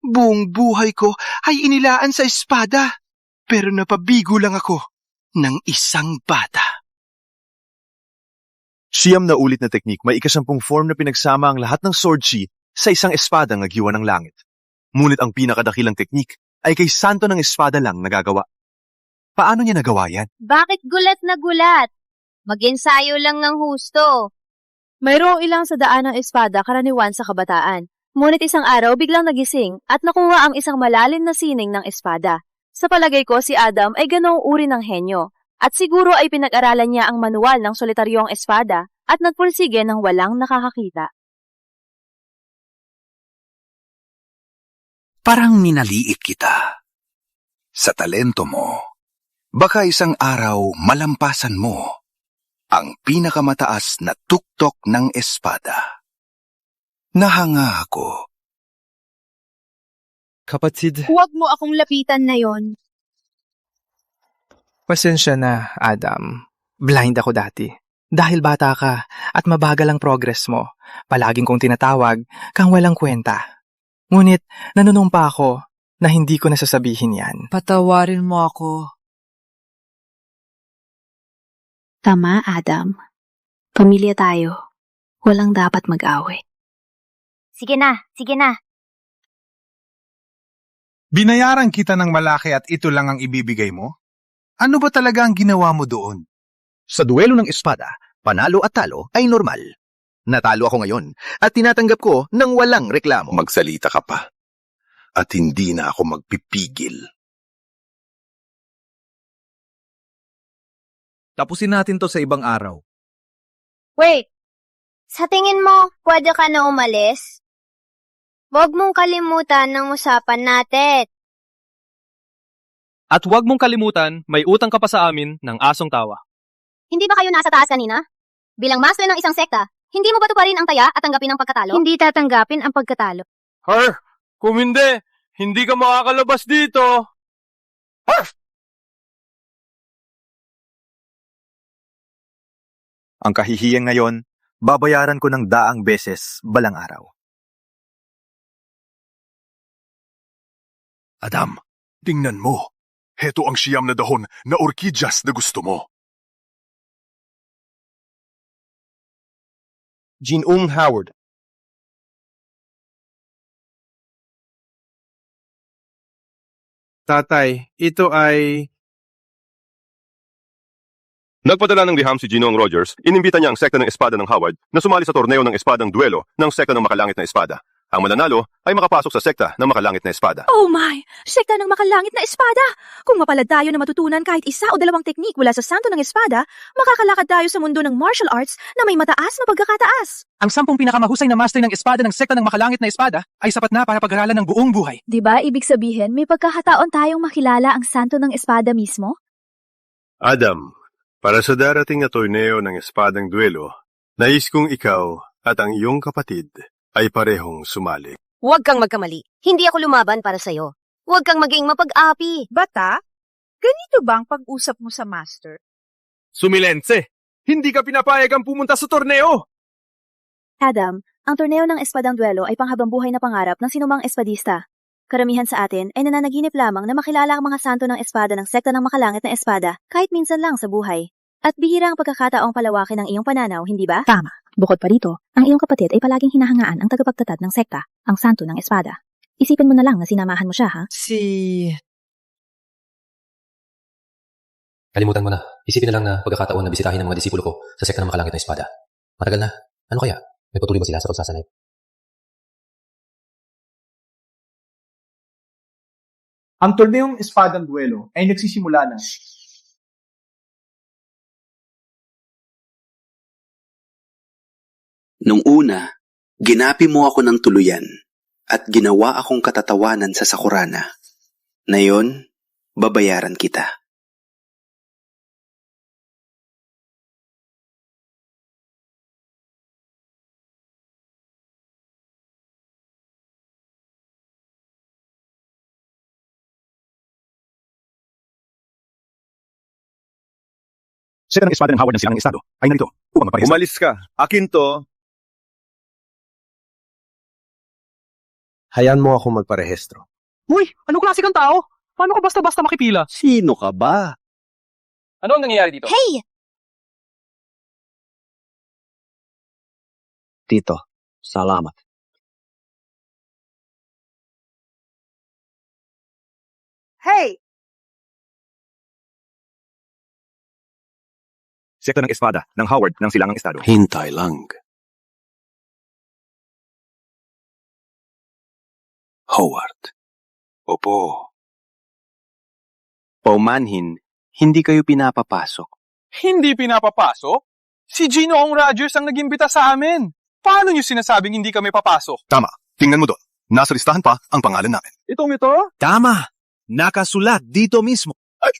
Buong buhay ko ay inilaan sa espada, pero napabigo lang ako ng isang bata. Siyam na ulit na teknik, may 10 form na pinagsama ang lahat ng sword chi sa isang espada ng agyiwan ng langit. Ngunit ang pinakadakilang teknik ay kay Santo ng espada lang nagagawa. Paano niya nagawa yan? Bakit gulat na gulat? Mag-ensayo lang ng husto. Mayroong ilang sa daan ng espada karaniwan sa kabataan. Ngunit isang araw biglang nagising at nakuha ang isang malalim na sining ng espada. Sa palagay ko si Adam ay ganoong uri ng henyo at siguro ay pinag-aralan niya ang manual ng solitaryong espada at nagpursige ng walang nakakakita. Parang minaliit kita. Sa talento mo, baka isang araw malampasan mo ang pinakamataas na tuktok ng espada. Nahanga ako. Kapatid, Huwag mo akong lapitan na yon. pasensya na, Adam. Blind ako dati. Dahil bata ka at mabagal ang progress mo, palaging kong tinatawag kang walang kwenta. Ngunit nanunumpa ako na hindi ko nasasabihin yan. Patawarin mo ako. Tama, Adam. Pamilya tayo. Walang dapat mag-away. Sige na, sige na. Binayaran kita ng malaki at ito lang ang ibibigay mo? Ano ba talaga ang ginawa mo doon? Sa duelo ng espada, panalo at talo ay normal. Natalo ako ngayon at tinatanggap ko ng walang reklamo. Magsalita ka pa. At hindi na ako magpipigil. Tapusin natin to sa ibang araw. Wait, sa tingin mo, pwede ka na umalis? Huwag mong kalimutan ng usapan natin. At huwag mong kalimutan, may utang ka pa sa amin ng asong tawa. Hindi ba kayo nasa taas kanina? Bilang master ng isang sekta, hindi mo ba tuparin ang taya at tanggapin ang pagkatalo? Hindi tatanggapin ang pagkatalo. Har! Kung hindi ka makakalabas dito! Har! Ang kahihiyang ngayon, babayaran ko ng daang beses balang araw. Adam, tingnan mo. Heto ang siyam na dahon na orkidyas na gusto mo. Ginoong Howard. Tatay, ito ay... Nagpadala ng liham si Ginoong Rogers, inimbita niya ang sekta ng espada ng Howard na sumali sa torneo ng espadang duelo ng sekta ng makalangit na espada. Ang mananalo ay makapasok sa sekta ng makalangit na espada. Oh my! Sekta ng makalangit na espada! Kung mapalad tayo na matutunan kahit isa o dalawang teknik mula sa santo ng espada, makakalakad tayo sa mundo ng martial arts na may mataas na pagkakataas. Ang 10 pinakamahusay na master ng espada ng sekta ng makalangit na espada ay sapat na para pag-aralan ng buong buhay. Diba ibig sabihin may pagkakataon tayong makilala ang santo ng espada mismo? Adam, para sa darating na torneo ng espadang duelo, nais kong ikaw at ang iyong kapatid ay parehong sumali. Huwag kang magkamali. Hindi ako lumaban para sa'yo. Huwag kang maging mapag-api. Bata, ganito ba ang pag-usap mo sa master? Sumilense! Hindi ka pinapayag ang pumunta sa torneo! Adam, ang torneo ng espadang duelo ay panghabang buhay na pangarap ng sinumang espadista. Karamihan sa atin ay nananaginip lamang na makilala ang mga santo ng espada ng sekta ng makalangit na espada kahit minsan lang sa buhay. At bihira ang pagkakataong palawakin ang iyong pananaw, hindi ba? Tama. Bukod pa rito, ang iyong kapatid ay palaging hinahangaan ang tagapagtatad ng sekta, ang santo ng espada. Isipin mo na lang na sinamahan mo siya, ha? Kalimutan mo na. Isipin na lang na pagkakataon na bisitahin ng mga disipulo ko sa sekta ng makalangit na espada. Matagal na. Ano kaya? May patuloy ba sila sa pagsasanay? Ang torneong espadang duelo ay nagsisimula na. Nung una, ginapi mo ako ng tuluyan at ginawa akong katatawanan sa Sakurana. Ngayon, babayaran kita. Sekta ng espada ng Howard ng silangang estado ay narito upang magparehistro. Umalis ka. Akin to. Hayaan mo ako magparehistro. Uy, anong klase kang tao? Paano ka basta-basta makipila? Sino ka ba? Ano ang nangyayari dito? Hey! Tito, salamat. Hey! Sekta ng espada ng Howard ng silangang estado. Hintay lang. Howard. Opo. Paumanhin, hindi kayo pinapapasok. Hindi pinapapasok? Si Ginoong Rogers ang nag-imbita sa amin. Paano niyo sinasabing hindi kami papasok? Tama. Tingnan mo doon. Nasa listahan pa ang pangalan namin. Itong ito? Tama. Nakasulat dito mismo. Ay!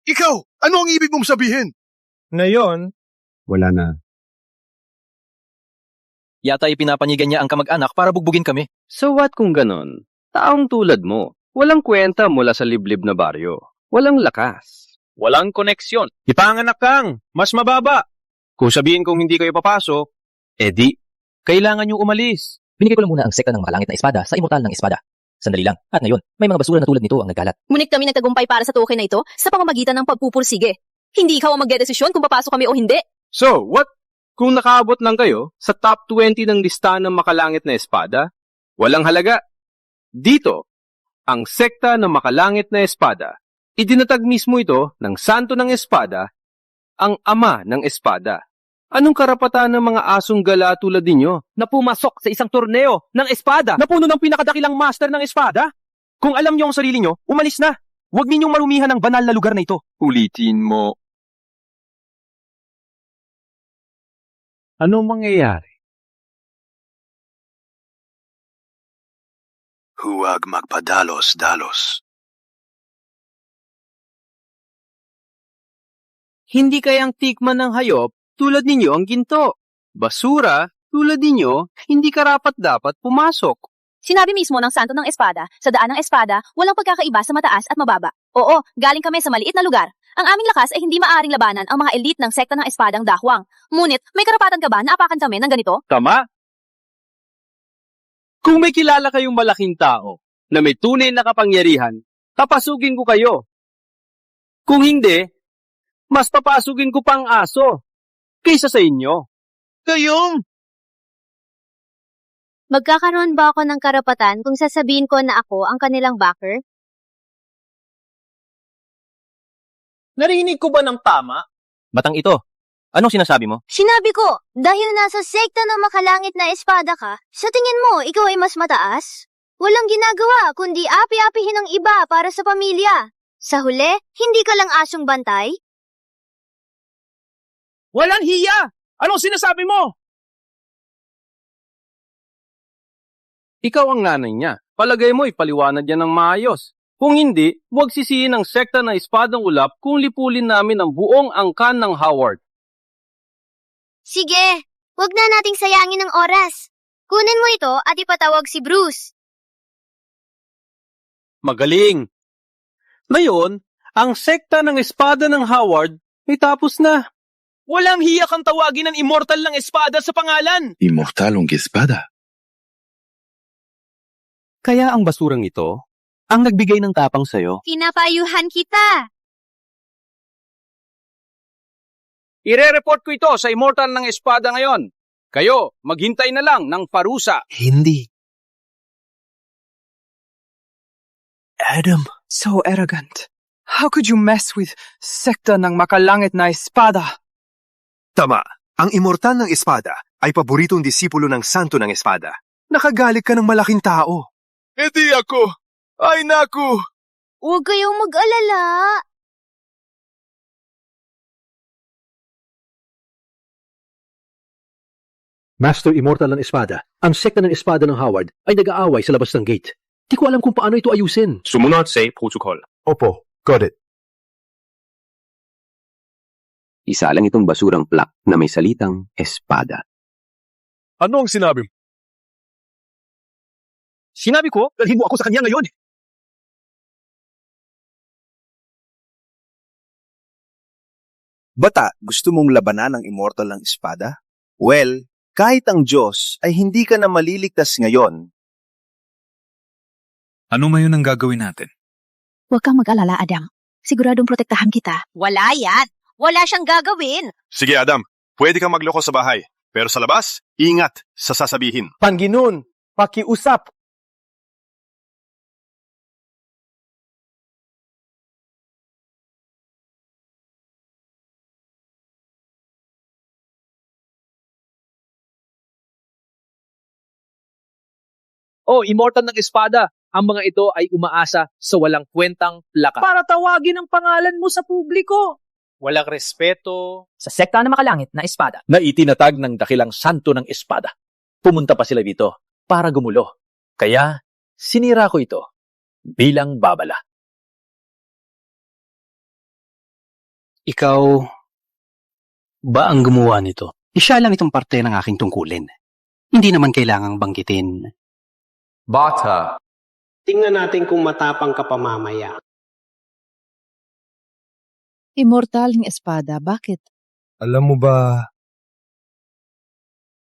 Ikaw! Ano ang ibig mong sabihin? Ngayon, wala na. Yata ipinapanigan niya ang kamag-anak para bugbugin kami. So what kung ganon? Taong tulad mo, walang kwenta mula sa liblib na baryo. Walang lakas. walang koneksyon. Ipanganak kang mas mababa. Kung sabihin kong hindi kayo papasok, edi, kailangan nyo umalis. Binigay ko lang muna ang sekta ng makalangit na espada sa immortal ng espada. Sandali lang. At ngayon, may mga basura na tulad nito ang nagkalat. Ngunit kami nagtagumpay para sa token na ito sa pamamagitan ng pagpupursige. Hindi ikaw ang magdedesisyon kung papasok kami o hindi. So, what? Kung nakaabot lang kayo sa top 20 ng listahan ng makalangit na espada, walang halaga. Dito, ang sekta ng makalangit na espada, idinatag mismo ito ng santo ng espada, ang ama ng espada. Anong karapatan ng mga asong gala tulad ninyo na pumasok sa isang torneo ng espada na puno ng pinakadakilang master ng espada? Kung alam niyo ang sarili niyo, umalis na. Huwag ninyong marumihan ng banal na lugar na ito. Ulitin mo. Anong mangyayari? Huwag magpadalos-dalos. Hindi kayang tikman ng hayop tulad ninyo ang ginto. Basura tulad ninyo, hindi karapat-dapat pumasok. Sinabi mismo ng santo ng espada, sa daan ng espada, walang pagkakaiba sa mataas at mababa. Oo, galing kami sa maliit na lugar. Ang aming lakas ay hindi maaring labanan ang mga elite ng sekta ng espadang dakwang. Ngunit, may karapatan ka ba na apakan kami ng ganito? Tama? Kung may kilala kayong malaking tao na may tunay na kapangyarihan, papasugin ko kayo. Kung hindi, mas papasugin ko pang aso kaysa sa inyo. Kayong! Magkakaroon ba ako ng karapatan kung sasabihin ko na ako ang kanilang backer? Narinig ko ba ng tama? Batang ito, anong sinasabi mo? Sinabi ko, dahil nasa sekta ng makalangit na espada ka, sa tingin mo ikaw ay mas mataas? Walang ginagawa kundi api-apihin ang iba para sa pamilya. Sa huli, hindi ka lang asong bantay? Walang hiya! Anong sinasabi mo? Ikaw ang nanay niya. Palagay mo ipaliwanag yan ng maayos. Kung hindi, huwag sisihin ang sekta ng espadang ulap kung lipulin namin ang buong angkan ng Howard. Sige, huwag na nating sayangin ang oras. Kunin mo ito at ipatawag si Bruce. Magaling! Ngayon, ang sekta ng espada ng Howard ay tapos na. Walang hiya kang tawagin ng immortal ng espada sa pangalan! Immortalong espada? Kaya ang basurang ito, ang nagbigay ng tapang sa'yo. Pinapayuhan kita. Ire-report ko ito sa immortal ng espada ngayon. Kayo, maghintay na lang ng parusa. Hindi. Adam, so arrogant. How could you mess with sekta ng makalangit na espada? Tama, ang immortal ng espada ay paboritong disipulo ng santo ng espada. Nakagalit ka ng malaking tao. Edi ako! Ay naku! Huwag kayong mag-alala. Master Immortal ng Espada, ang sekta ng Espada ng Howard ay nag-aaway sa labas ng gate. Di ko alam kung paano ito ayusin. Sumunod sa protocol. Opo, got it. Isa lang itong basurang plak na may salitang espada. Ano ang sinabi mo? Sinabi ko, dalhin mo ako sa kanya ngayon. Bata, gusto mong labanan ang immortal ng espada? Well, kahit ang Diyos ay hindi ka na maliligtas ngayon. Ano man yun ang gagawin natin? Huwag kang mag-alala, Adam. Siguradong protektahan kita. Wala yan. Wala siyang gagawin. Sige Adam, pwede kang magloko sa bahay. Pero sa labas, ingat sa sasabihin. Panginoon, pakiusap. Oh, immortal ng espada. Ang mga ito ay umaasa sa walang kwentang plaka. Para tawagin ang pangalan mo sa publiko. Walang respeto. Sa sekta ng makalangit na espada, Na itinatag ng dakilang santo ng espada. Pumunta pa sila dito para gumulo. Kaya, sinira ko ito bilang babala. ikaw ba ang gumawa nito? Siya lang itong parte ng aking tungkulin. Hindi naman kailangang banggitin. Bata. Tingnan natin kung matapang ka pa mamaya. Immortal ng espada, bakit? Alam mo ba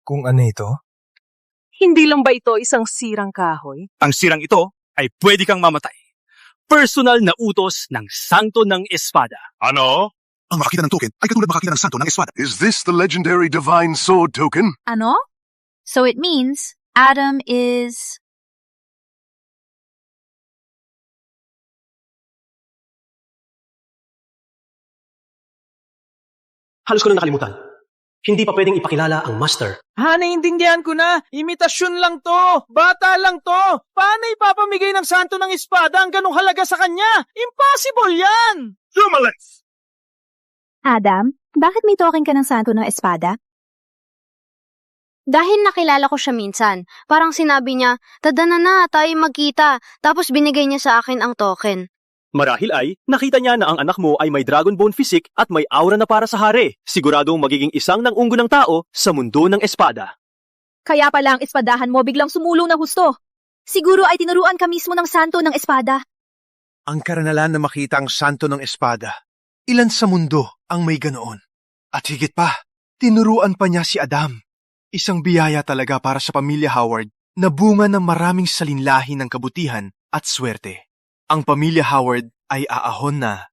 kung ano ito? Hindi lang ba ito isang sirang kahoy? Ang sirang ito ay pwede kang mamatay. Personal na utos ng Santo ng Espada. Ano? Ang makakita ng token ay katulad makakita ng santo ng espada. Is this the legendary divine sword token? Ano? So it means Adam is... Halos ko na nakalimutan. Hindi pa pwedeng ipakilala ang master. Naiintindihan ko na. Imitasyon lang to. Bata lang to. Paano ipapamigay ng santo ng espada ang ganong halaga sa kanya? Impossible yan! Sumalis! Adam, bakit may token ka ng santo ng espada? Dahil nakilala ko siya minsan. Parang sinabi niya, tadana na, tayo magkita. Tapos binigay niya sa akin ang token. Marahil ay, nakita niya na ang anak mo ay may dragon bone physique at may aura na para sa hari. Siguradong magiging isang ng unggo ng tao sa mundo ng espada. Kaya pala ang espadahan mo biglang sumulong na husto. Siguro ay tinuruan ka mismo ng santo ng espada. Ang karanalan na makita ang santo ng espada. Ilan sa mundo ang may ganoon? At higit pa, tinuruan pa niya si Adam. Isang biyaya talaga para sa pamilya Howard na bunga ng maraming salinlahi ng kabutihan at swerte. Ang pamilya Howard ay aahon na.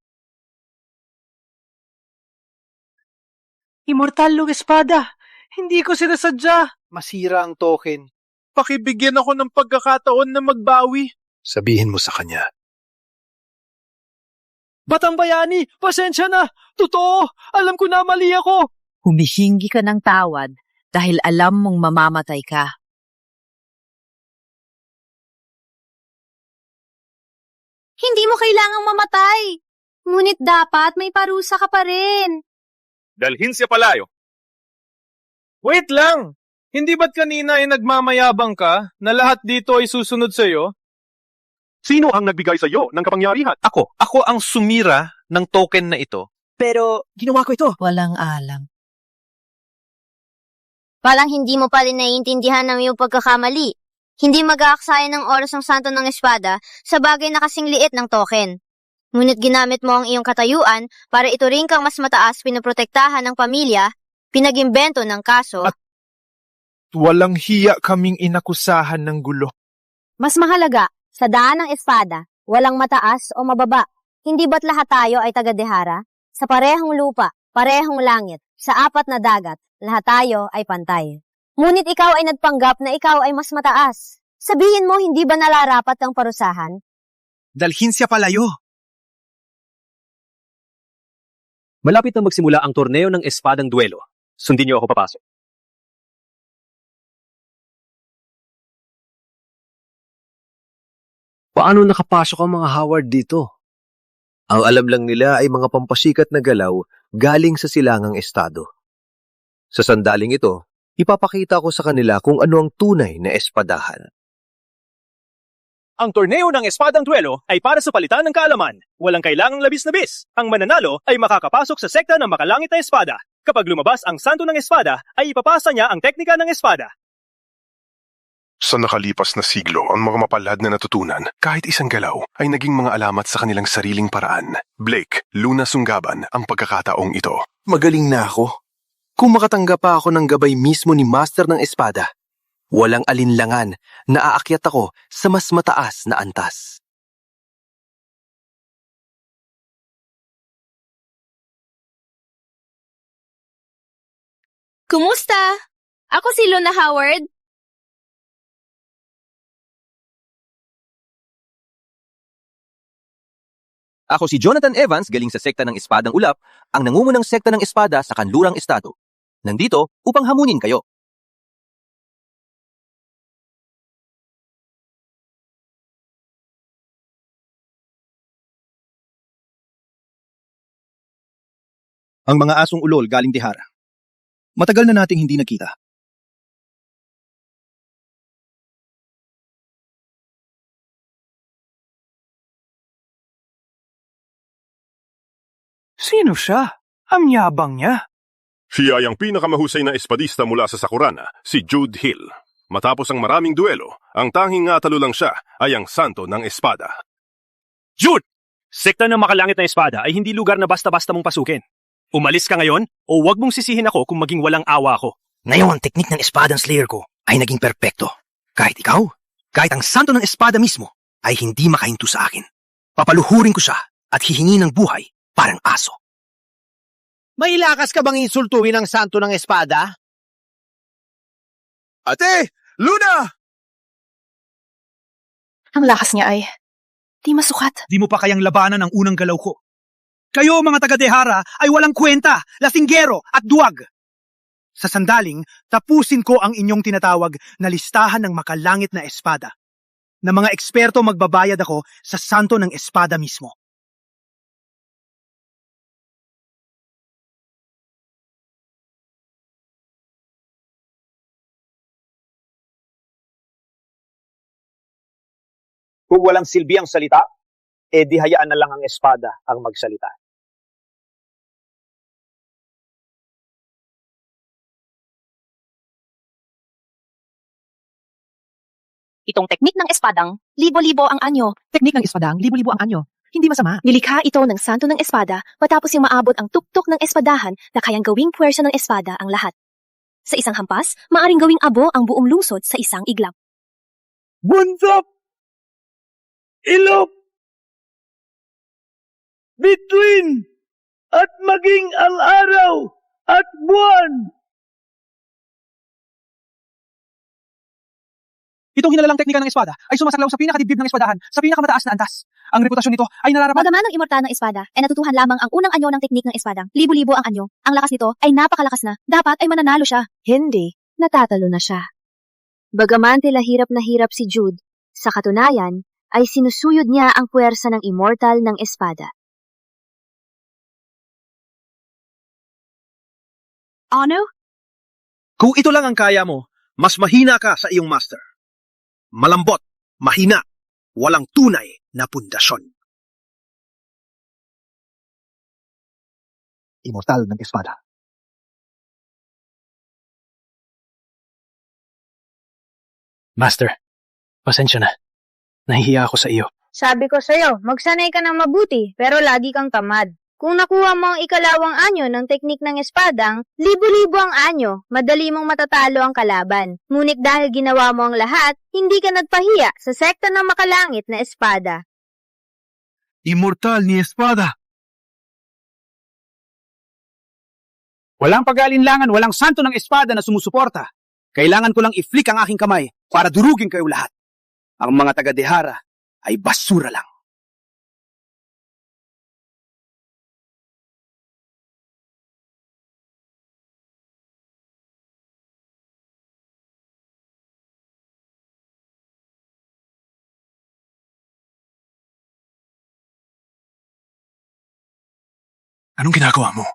Immortal ng espada! Hindi ko sinasadya! Masira ang token. Pakibigyan ako ng pagkakataon na magbawi. Sabihin mo sa kanya. Batang bayani, pasensya na! Totoo! Alam ko na mali ako! Humihingi ka ng tawad dahil alam mong mamamatay ka. Hindi mo kailangang mamatay. Ngunit dapat may parusa ka pa rin. Dalhin siya palayo. Wait lang! Hindi ba't kanina ay nagmamayabang ka na lahat dito ay susunod sa'yo? Sino ang nagbigay sa iyo ng kapangyarihan? Ako ang sumira ng token na ito. Pero ginawa ko ito. Walang alam. Parang hindi mo pa rin naiintindihan ng iyong pagkakamali. Hindi mag-aaksaya ng oras ng santo ng espada sa bagay na kasing liit ng token. Ngunit ginamit mo ang iyong katayuan para ituring kang mas mataas pinoprotektahan ng pamilya, pinagimbento ng kaso. At walang hiya kaming inakusahan ng gulo. Mas mahalaga, sa daan ng espada, walang mataas o mababa. Hindi ba't lahat tayo ay taga-dehara? Sa parehong lupa, parehong langit, sa apat na dagat, lahat tayo ay pantay. Ngunit ikaw ay nagpanggap na ikaw ay mas mataas. Sabihin mo, hindi ba nararapat ang parusahan? Dalhin siya palayo. Malapit na magsimula ang torneo ng espadang duelo. Sundin niyo ako papasok. Paano nakapasok ang mga Howard dito? Ang alam lang nila ay mga pampasikat na galaw galing sa silangang estado. Sa sandaling ito, ipapakita ko sa kanila kung ano ang tunay na espadahan. Ang torneo ng espadang duelo ay para sa palitan ng kaalaman. Walang kailangang labis-labis. Ang mananalo ay makakapasok sa sekta ng makalangit na espada. Kapag lumabas ang santo ng espada, ay ipapasa niya ang teknika ng espada. Sa nakalipas na siglo, ang mga mapalad na natutunan, kahit isang galaw, ay naging mga alamat sa kanilang sariling paraan. Blake, Luna Sunggaban ang pagkakataong ito. Magaling na ako. Kung makatanggap pa ako ng gabay mismo ni Master ng Espada, walang alinlangan na aakyat ako sa mas mataas na antas. Kumusta? Ako si Luna Howard. Ako si Jonathan Evans galing sa sekta ng Espadang Ulap, ang nangungunang sekta ng espada sa Kanlurang Estado. Nandito upang hamunin kayo. Ang mga asong ulol galing Dehara. Matagal na nating hindi nakita. Sino siya? Ang yabang niya. Siya ay ang pinakamahusay na espadista mula sa Sakurana, si Jude Hill. Matapos ang maraming duelo, ang tanging ngatalo lang siya ay ang santo ng espada. Jude! Sekta ng makalangit na espada ay hindi lugar na basta-basta mong pasukin. Umalis ka ngayon o huwag mong sisihin ako kung maging walang awa ako. Ngayon ang teknik ng espadang slayer ko ay naging perpekto. Kahit ikaw, kahit ang santo ng espada mismo, ay hindi makahinto sa akin. Papaluhurin ko siya at hihingi ng buhay parang aso. May lakas ka bang insultuhin ang santo ng espada? Ate! Luna! Ang lakas niya ay di masukat. Di mo pa kayang labanan ang unang galaw ko. Kayo, mga taga-Dehara, ay walang kwenta, lasinggero at duwag. Sa sandaling, tapusin ko ang inyong tinatawag na listahan ng makalangit na espada. Na mga eksperto magbabayad ako sa santo ng espada mismo. Kung walang silbi ang salita, di hayaan na lang ang espada ang magsalita. Itong teknik ng espadang, libo-libo ang anyo. Teknik ng espadang, libo-libo ang anyo. Hindi masama. Nilikha ito ng santo ng espada matapos yung maabot ang tuktok ng espadahan na kayang gawing puwersa ng espada ang lahat. Sa isang hampas, maaring gawing abo ang buong lungsod sa isang iglap. Bunsok! Ilok! Bituin! At maging ang araw at buwan! Itong hinalalang teknika ng espada ay sumasaklaw sa pinakadibdib ng espadahan, sa pinakamataas na antas. Ang reputasyon nito ay nararapat. Bagaman ang immortal ng espada ay natutuhan lamang ang unang anyo ng teknik ng espadang, libo-libo ang anyo. Ang lakas nito ay napakalakas na. Dapat ay mananalo siya. Hindi, natatalo na siya. Bagaman tila hirap na hirap si Jude, sa katunayan ay sinusuyod niya ang puwersa ng immortal ng espada. Ano? Kung ito lang ang kaya mo, mas mahina ka sa iyong master. Malambot, mahina, walang tunay na pundasyon. Immortal ng espada. Master, pasensya na. Nahihiya ako sa iyo. Sabi ko sa'yo, magsanay ka ng mabuti, pero lagi kang tamad. Kung nakuha mo ang ikalawang anyo ng teknik ng espadang, libo-libo ang anyo, madali mong matatalo ang kalaban. Ngunit dahil ginawa mo ang lahat, hindi ka nagpahiya sa sekta ng makalangit na espada. Immortal ni espada. Walang pag-aalinlangan, walang santo ng espada na sumusuporta. Kailangan ko lang i-flick ang aking kamay para durugin kayo lahat. Ang mga taga-Dehara ay basura lang. Anong ginagawa mo?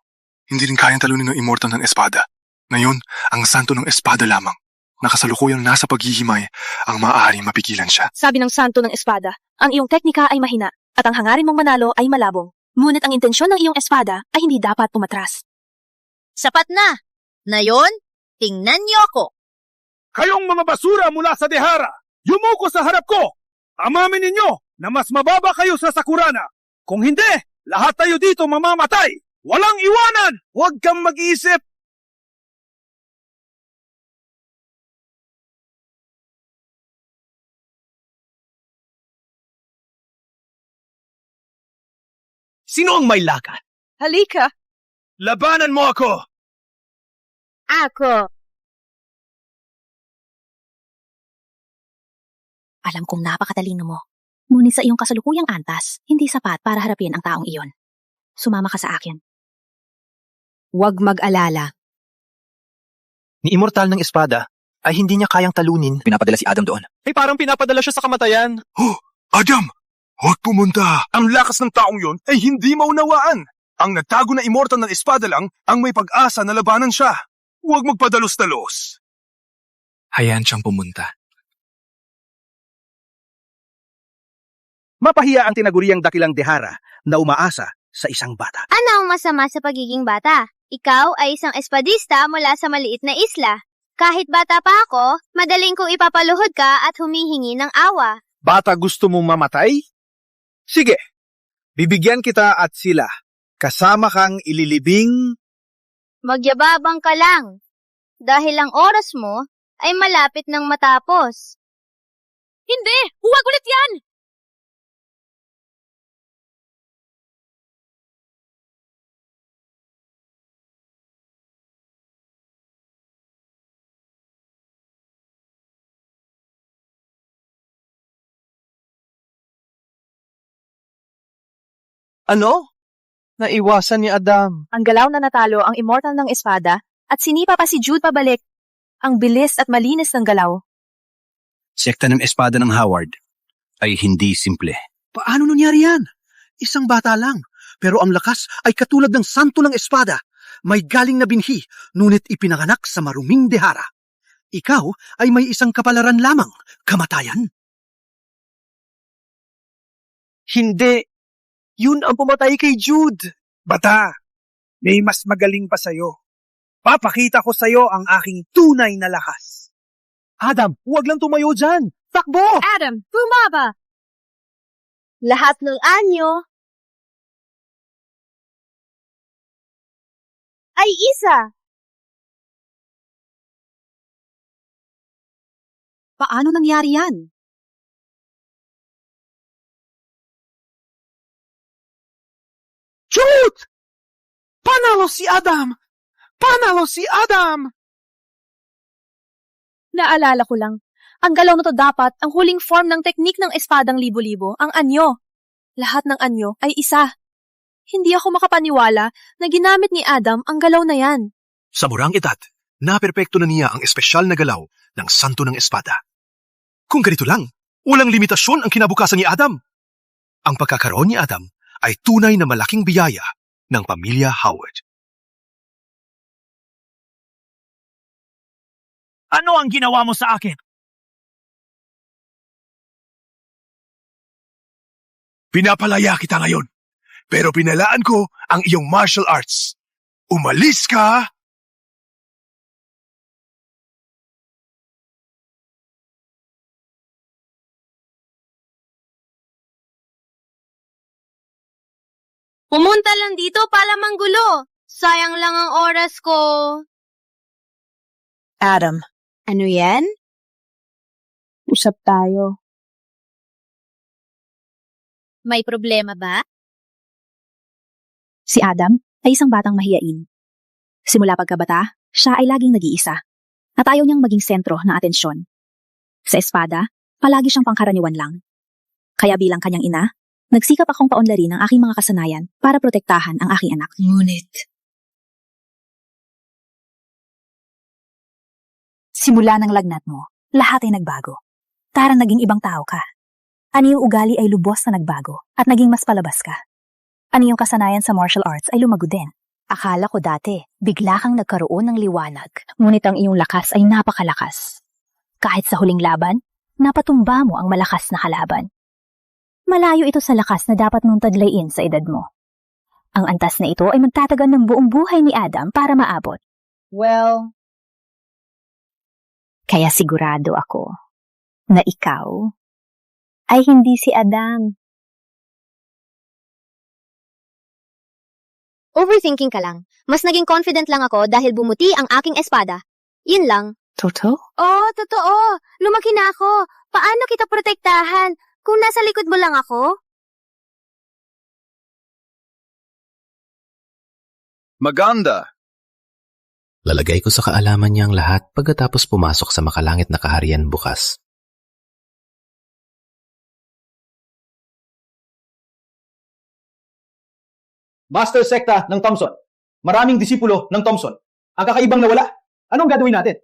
Hindi rin kayang talunin ng immortal ng espada. Ngayon, ang santo ng espada lamang. Nakasalukuyang nasa paghihimay, ang maaaring mapigilan siya. Sabi ng santo ng espada, ang iyong teknika ay mahina at ang hangarin mong manalo ay malabong. Ngunit ang intensyon ng iyong espada ay hindi dapat umatras. Sapat na! Ngayon, tingnan niyo ako! Kayong mga basura mula sa Dehara, yumuko sa harap ko! Amamin ninyo na mas mababa kayo sa Sakurana. Kung hindi, lahat tayo dito mamamatay! Walang iwanan! Huwag kang mag-iisip! Sino ang may lakas? Halika! Labanan mo ako! Ako! Alam kong napakatalino mo. Ngunit sa iyong kasalukuyang antas, hindi sapat para harapin ang taong iyon. Sumama ka sa akin. Huwag mag-alala. Ni immortal ng espada ay hindi niya kayang talunin. Pinapadala si Adam doon. Ay parang pinapadala siya sa kamatayan. Oh, Adam! Huwag pumunta! Ang lakas ng taong yon ay hindi maunawaan. Ang nagtago na immortal ng espada lang ang may pag-asa na labanan siya. Huwag magpadalos-dalos. Hayaan siyang pumunta. Mapahiya ang tinaguriang dakilang Dehara na umaasa sa isang bata. Ano ang masama sa pagiging bata? Ikaw ay isang espadista mula sa maliit na isla. Kahit bata pa ako, madaling kong ipapaluhod ka at humihingi ng awa. Bata, gusto mong mamatay? Sige, bibigyan kita at sila. Kasama kang ililibing. Magyababang ka lang. Dahil ang oras mo ay malapit ng matapos. Hindi! Huwag ulit yan! Ano? Naiwasan ni Adam. Ang galaw na natalo ang immortal ng espada at sinipa pa si Jude pabalik. Ang bilis at malinis ng galaw. Sekta ng espada ng Howard ay hindi simple. Paano nangyari yan? Isang bata lang, pero ang lakas ay katulad ng santo ng espada. May galing na binhi, ngunit ipinanganak sa maruming dehara. Ikaw ay may isang kapalaran lamang, kamatayan. Hindi. Yun ang pumatay kay Jude. Bata, may mas magaling pa sa'yo. Papakita ko sa'yo ang aking tunay na lakas. Adam, huwag lang tumayo dyan. Takbo! Adam, bumaba! Lahat ng anyo ay isa. Paano nangyari yan? Jude! Panalo si Adam! Panalo si Adam! Naalala ko lang, ang galaw na to dapat ang huling form ng teknik ng espadang libo-libo, ang anyo. Lahat ng anyo ay isa. Hindi ako makapaniwala na ginamit ni Adam ang galaw na yan. Sa murang edad, naperpekto na niya ang espesyal na galaw ng santo ng espada. Kung ganito lang, walang limitasyon ang kinabukasan ni Adam. Ang pagkakaroon ni Adam ay tunay na malaking biyaya ng pamilya Howard. Ano ang ginawa mo sa akin? Pinapalaya kita ngayon, pero pinalaan ko ang iyong martial arts. Umalis ka! Pumunta lang dito para manggulo. Sayang lang ang oras ko. Adam, Ano yan? Usap tayo. May problema ba? Si Adam ay isang batang mahiyain. Simula pagkabata, siya ay laging nag-iisa at ayaw niyang maging sentro ng atensyon. Sa espada, palagi siyang pangkaraniwan lang. Kaya bilang kanyang ina, nagsikap akong paunlarin ang aking mga kasanayan para protektahan ang aking anak. ngunit Simula ng lagnat mo, lahat ay nagbago. Tara naging ibang tao ka. Ani yung ugali ay lubos na nagbago at naging mas palabas ka. Ani yung kasanayan sa martial arts ay lumago din. Akala ko dati, bigla kang nagkaroon ng liwanag, ngunit ang iyong lakas ay napakalakas. Kahit sa huling laban, napatumba mo ang malakas na kalaban. Malayo ito sa lakas na dapat mong taglayin sa edad mo. Ang antas na ito ay magtatagal ng buong buhay ni Adam para maabot. Well, Kaya sigurado ako na ikaw ay hindi si Adam. Overthinking ka lang. Mas naging confident lang ako dahil bumuti ang aking espada. Yun lang. Totoo? Oh, totoo. Lumaki na ako. Paano kita protektahan kung nasa likod mo lang ako? Maganda. Lalagay ko sa kaalaman niya ang lahat pagkatapos pumasok sa makalangit na kaharian bukas. Master Sekta ng Thompson. Maraming disipulo ng Thompson. Ang kakaibang nawala. Anong gagawin natin?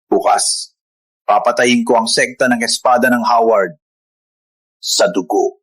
Bukas, papatayin ko ang sekta ng espada ng Howard sa dugo.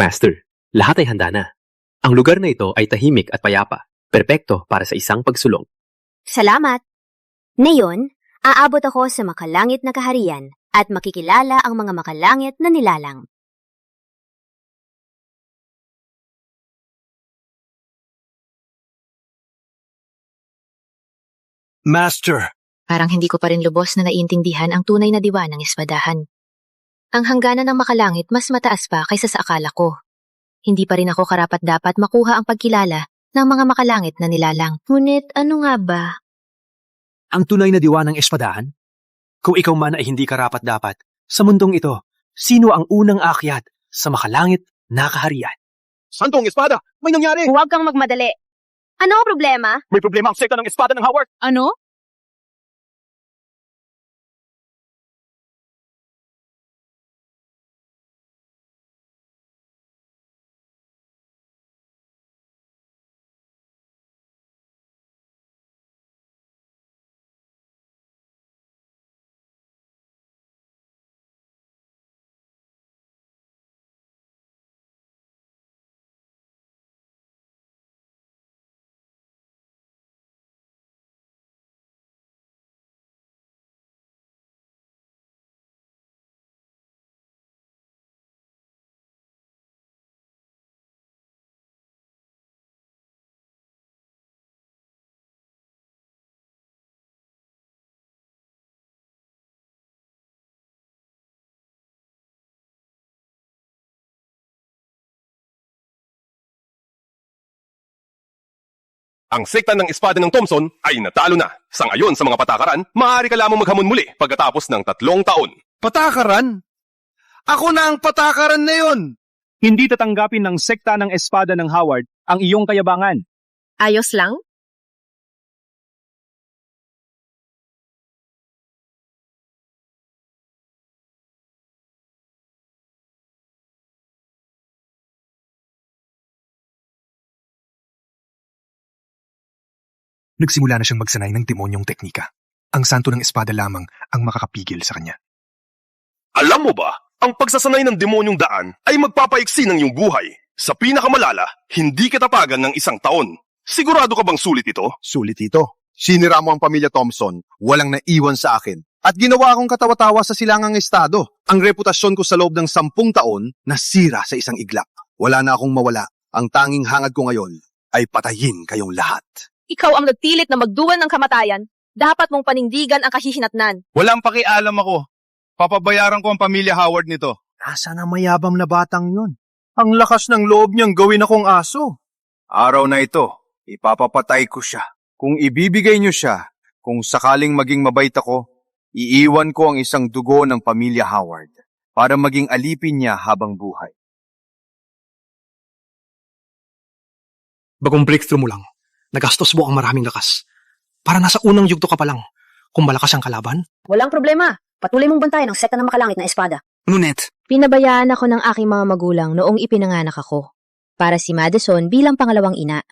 Master, lahat ay handa na. Ang lugar na ito ay tahimik at payapa. Perpekto para sa isang pagsulong. Salamat! Ngayon, aabot ako sa makalangit na kaharian at makikilala ang mga makalangit na nilalang. Master! Parang hindi ko pa rin lubos na naiintindihan ang tunay na diwa ng espadahan. Ang hangganan ng makalangit mas mataas pa kaysa sa akala ko. Hindi pa rin ako karapat-dapat makuha ang pagkilala ng mga makalangit na nilalang. Ngunit ano nga ba? Ang tunay na diwa ng espadahan? Kung ikaw man ay hindi karapat-dapat, sa mundong ito, sino ang unang aakyat sa makalangit na kaharian? Santong espada! May nangyari! Huwag kang magmadali. Ano ang problema? May problema ang sekta ng espada ng Howard! Ano? Ang sekta ng espada ng Thompson ay natalo na. Sa ngayon sa mga patakaran, maaari ka lamang maghamon muli pagkatapos ng 3 taon. Patakaran? Ako na ang patakaran na yun! Hindi tatanggapin ng sekta ng espada ng Howard ang iyong kayabangan. Ayos lang? Nagsimula na siyang magsanay ng demonyong teknika. Ang santo ng espada lamang ang makakapigil sa kanya. Alam mo ba, ang pagsasanay ng demonyong daan ay magpapaiksi ng iyong buhay. Sa pinakamalala, hindi katapagan ng 1 taon. Sigurado ka bang sulit ito? Sulit ito. Sinira mo ang pamilya Thompson, walang naiwan sa akin. At ginawa akong katawa-tawa sa silangang estado. Ang reputasyon ko sa loob ng 10 taon, nasira sa isang iglap. Wala na akong mawala. Ang tanging hangad ko ngayon ay patayin kayong lahat. Ikaw ang nagpilit na magduwan ng kamatayan. Dapat mong panindigan ang kahihinatnan. Walang pakialam ako. Papabayaran ko ang pamilya Howard nito. Nasaan ang mayabang na batang yun? Ang lakas ng loob niyang gawin akong aso. Araw na ito, ipapapatay ko siya. Kung ibibigay niyo siya, kung sakaling maging mabait ako, iiwan ko ang isang dugo ng pamilya Howard para maging alipin niya habang buhay. Bagong breakthrough mo lang. Nagastos mo ang maraming lakas. Para nasa unang yugto ka pa lang. Kung malakas ang kalaban. Walang problema. Patuloy mong bantayan ang sekta ng makalangit na espada. Ano, Net? Pinabayaan ako ng aking mga magulang noong ipinanganak ako. Para si Madison bilang pangalawang ina.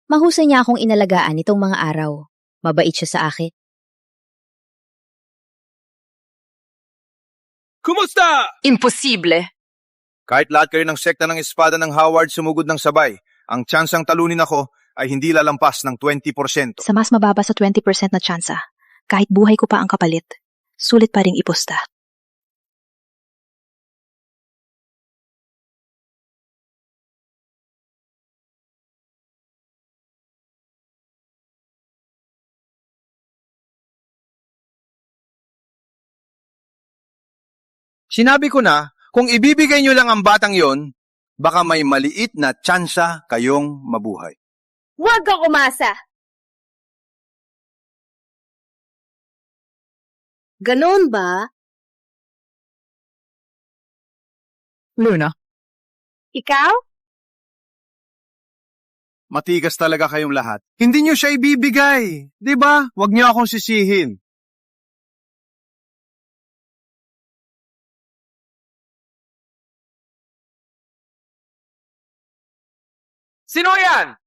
Mahusay niya akong inalagaan itong mga araw. Mabait siya sa akin. Kumusta? Imposible. Kahit lahat kayo ng sekta ng espada ng Howard sumugod ng sabay, ang tsansang talunin ako ay hindi lalampas ng 20%. Sa mas mababa sa 20% na tsansa, kahit buhay ko pa ang kapalit, sulit pa ring ipusta. Sinabi ko na, kung ibibigay niyo lang ang batang yon, baka may maliit na tsansa kayong mabuhay. Huwag kang umasa! Ganon ba? Luna? Ikaw? Matigas talaga kayong lahat. Hindi niyo siya ibibigay. Di ba? Huwag niyo akong sisihin. Sino yan?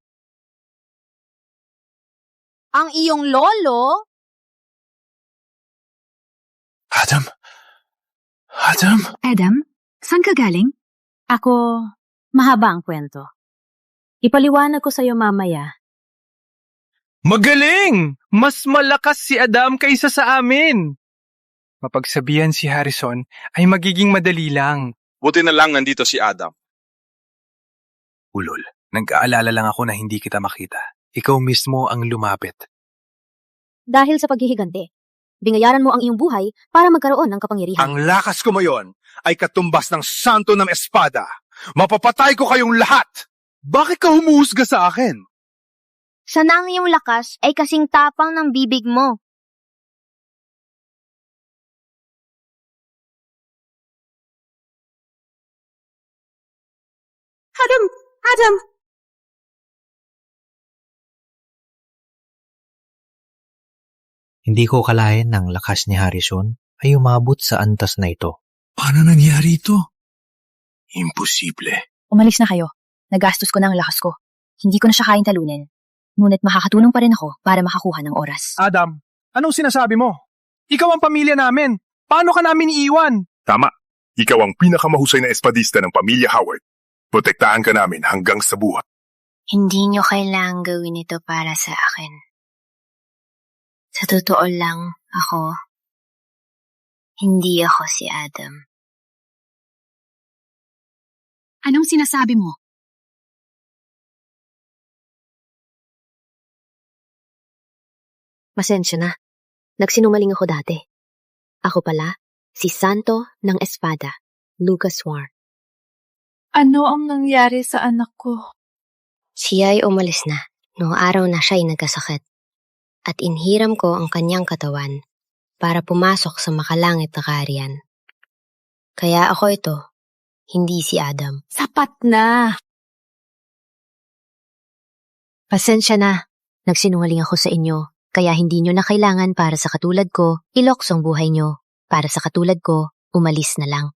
Ang iyong lolo? Adam, saan ka galing? Ako Mahaba ang kwento. Ipaliwanag ko sa'yo mamaya. Magaling! Mas malakas si Adam kaysa sa amin. Mapagsabihan si Harrison ay magiging madali lang. Buti na lang nandito si Adam. Ulol, nag-aalala lang ako na hindi kita makita. Ikaw mismo ang lumapit. Dahil sa paghihigante, binayaran mo ang iyong buhay para magkaroon ng kapangyarihan. Ang lakas ko ngayon ay katumbas ng santo ng espada. Mapapatay ko kayong lahat! Bakit ka humuhusga sa akin? Sana ang iyong lakas ay kasing tapang ng bibig mo. Adam! Adam! Hindi ko akalain ng lakas ni Harrison ay umabot sa antas na ito. Paano nangyari ito? Imposible. Umalis na kayo. Nagastos ko na ang lakas ko. Hindi ko na siya kayang talunin. Ngunit makakatulong pa rin ako para makakuha ng oras. Adam, anong sinasabi mo? Ikaw ang pamilya namin. Paano ka namin iiwan? Tama. Ikaw ang pinakamahusay na espadista ng pamilya Howard. Protektahan ka namin hanggang sa buhat. Hindi niyo kailangang gawin ito para sa akin. Sa totoo lang, hindi ako si Adam. Anong sinasabi mo? Pasensya na. Nagsinungaling ako dati. Ako pala, si Santo ng Espada, Lucas Warren. Ano ang nangyari sa anak ko? Siya ay umalis na. Noong araw na siya ay nagkasakit. At inhiram ko ang kanyang katawan para pumasok sa makalangit na kaharian. Kaya ako ito, hindi si Adam. Sapat na! Pasensya na. Nagsinungaling ako sa inyo. Kaya hindi nyo na kailangan para sa katulad ko, ilokso ang buhay nyo. Para sa katulad ko, umalis na lang.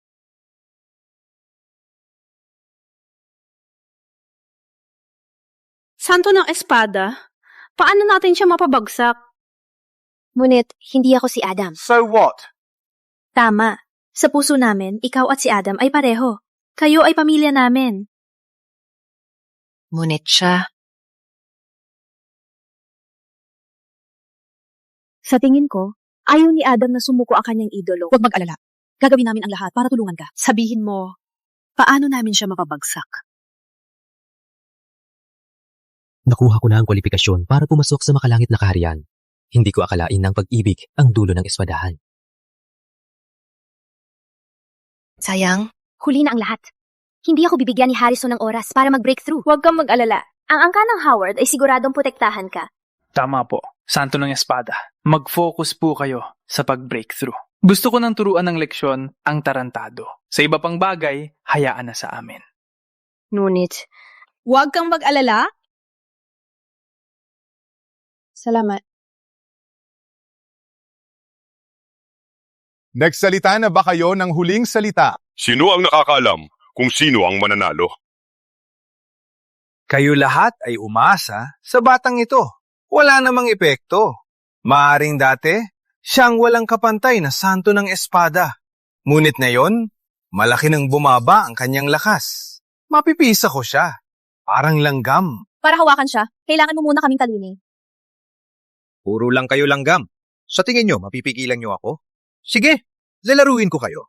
Santo ng Espada? Paano natin siya mapabagsak? Ngunit, hindi ako si Adam. So what? Tama. Sa puso namin, ikaw at si Adam ay pareho. Kayo ay pamilya namin. Ngunit siya, Sa tingin ko, ayaw ni Adam na sumuko ang kanyang idolo. Huwag mag-alala. Gagawin namin ang lahat para tulungan ka. sabihin mo, paano namin siya mapabagsak? Nakuha ko na ang kwalifikasyon para pumasok sa makalangit na kaharian. Hindi ko akalain ng pag-ibig ang dulo ng espadahan. Sayang, huli na ang lahat. Hindi ako bibigyan ni Harrison ng oras para mag-breakthrough. Huwag kang mag-alala. Ang angka ng Howard ay siguradong protektahan ka. Tama po, Santo ng Espada. Mag-focus po kayo sa pag-breakthrough. Gusto ko nang turuan ng leksyon ang tarantado. Sa iba pang bagay, hayaan na sa amin. Ngunit, Huwag kang mag-alala. Salamat. Nagsalita na ba kayo ng huling salita? Sino ang nakakaalam kung sino ang mananalo? Kayo lahat ay umasa sa batang ito. Wala namang epekto. Maaring dati, siyang walang kapantay na santo ng espada. Ngunit ngayon, malaki nang bumaba ang kanyang lakas. Mapipisa ko siya. Parang langgam. Para hawakan siya, kailangan mo muna kaming talunin. Puro lang kayo langgam. Sa tingin nyo, mapipigilan nyo ako? Sige, lalaruin ko kayo.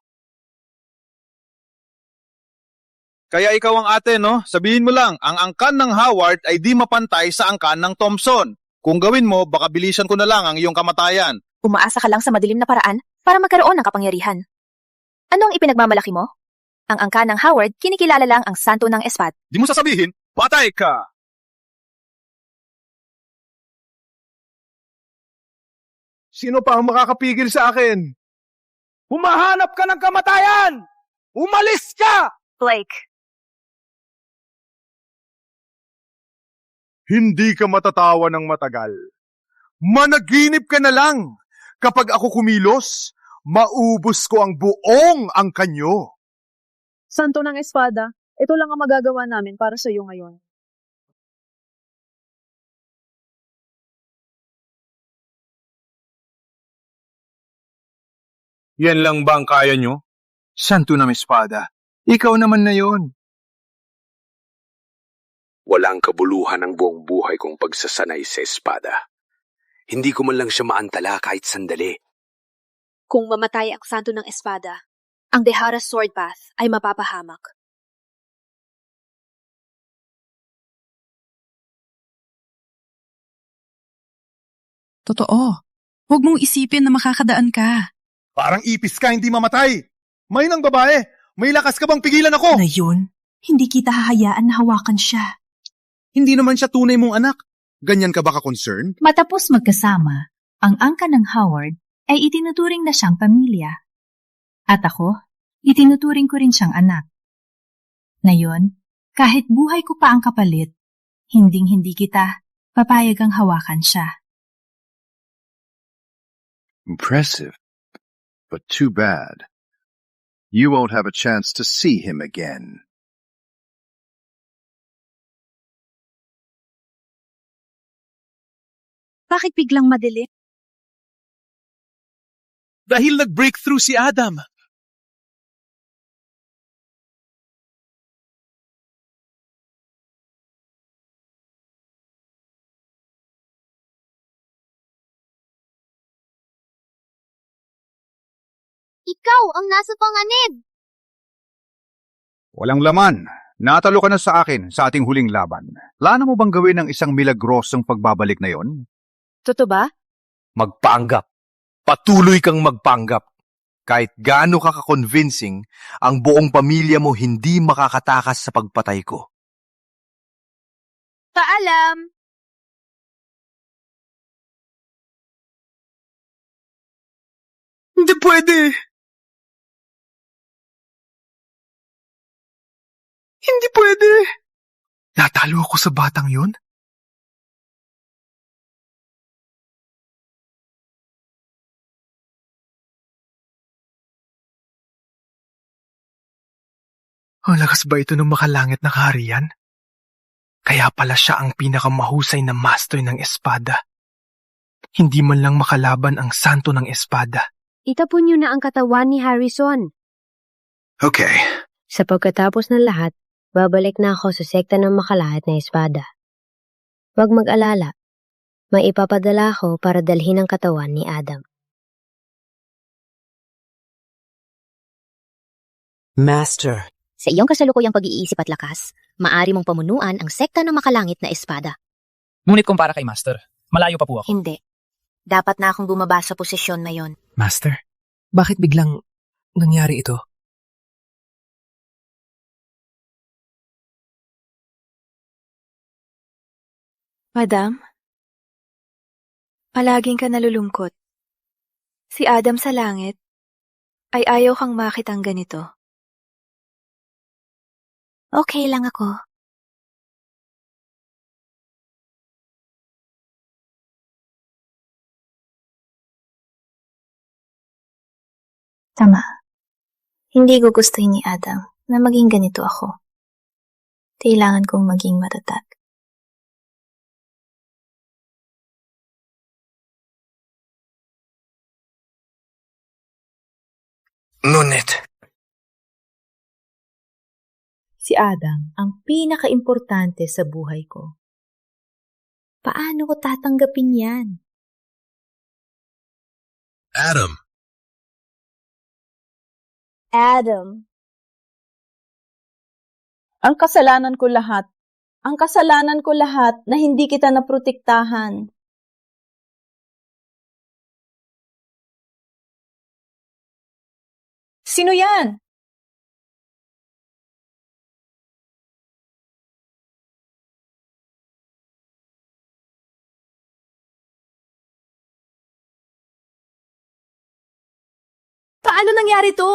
Kaya ikaw ang ate, no? Sabihin mo lang, ang angkan ng Howard ay di mapantay sa angkan ng Thompson. Kung gawin mo, baka bilisan ko na lang ang iyong kamatayan. Umaasa ka lang sa madilim na paraan para magkaroon ng kapangyarihan. Anong ipinagmamalaki mo? Ang angka ng Howard, kinikilala lang ang santo ng Espada. Di mo sasabihin, patay ka! Sino pa ang makakapigil sa akin? Humahanap ka ng kamatayan! Umalis ka! Blake. Hindi ka matatawa ng matagal. Managinip ka na lang. Kapag ako kumilos, maubos ko ang buong angkan nyo. Santo ng Espada, ito lang ang magagawa namin para sa iyo ngayon. Yan lang ba ang kaya nyo? Santo ng espada. Ikaw naman na yon. Walang kabuluhan ang buong buhay kong pagsasanay sa espada. Hindi ko man lang siya maantala kahit sandali. Kung mamatay ang santo ng espada, ang Dehara Sword Path ay mapapahamak. Totoo. Huwag mong isipin na makakadaan ka. Parang ipis ka, hindi mamatay. May nang babae. May lakas ka bang pigilan ako? Na yun, hindi kita hahayaan na hawakan siya. Hindi naman siya tunay mong anak. Ganyan ka ba ka-concerned? Matapos magkasama, ang angka ng Howard ay itinuturing na siyang pamilya. At ako, itinuturing ko rin siyang anak. Ngayon, kahit buhay ko pa ang kapalit, hinding-hindi kita papayagang hawakan siya. Impressive, but too bad. You won't have a chance to see him again. Bakit biglang madilim? Dahil nag-breakthrough si Adam. Ikaw ang nasa panganib! Walang laman. Natalo ka na sa akin sa ating huling laban. Plano mo bang gawin ang isang milagrosong pagbabalik na yon? Totoo ba? Magpanggap. Patuloy kang magpanggap. Kahit gaano ka ka-convincing, ang buong pamilya mo hindi makakatakas sa pagpatay ko. Paalam! Hindi pwede! Hindi pwede! Natalo ako sa batang yun? Ang lakas ba ito ng makalangit na kaharian? Kaya pala siya ang pinakamahusay na master ng espada. Hindi man lang makalaban ang santo ng espada. Itapon niyo na ang katawan ni Harrison. Okay. Sa pagkatapos ng lahat, babalik na ako sa sekta ng makalahit na espada. Huwag mag-alala. May ipapadala ako para dalhin ang katawan ni Adam. Master. Sa iyong kasalukuyang pag-iisip at lakas, maari mong pamunuan ang sekta ng makalangit na espada. Ngunit kumpara kay Master, malayo pa po ako. Hindi. Dapat na akong bumaba sa posisyon na yon. Master, bakit biglang nangyari ito? Madam, palaging ka nalulungkot. Si Adam sa langit ay ayaw kang makitang ganito. Okay lang ako. Tama. Hindi gugustuhin ni Adam na maging ganito ako. Kailangan kong maging matatag. Ngunit, Si Adam ang pinaka-importante sa buhay ko. Paano ko tatanggapin yan? Adam. Adam. Ang kasalanan ko lahat. Ang kasalanan ko lahat na hindi kita naprotektahan. Sino yan? Paano nangyari to?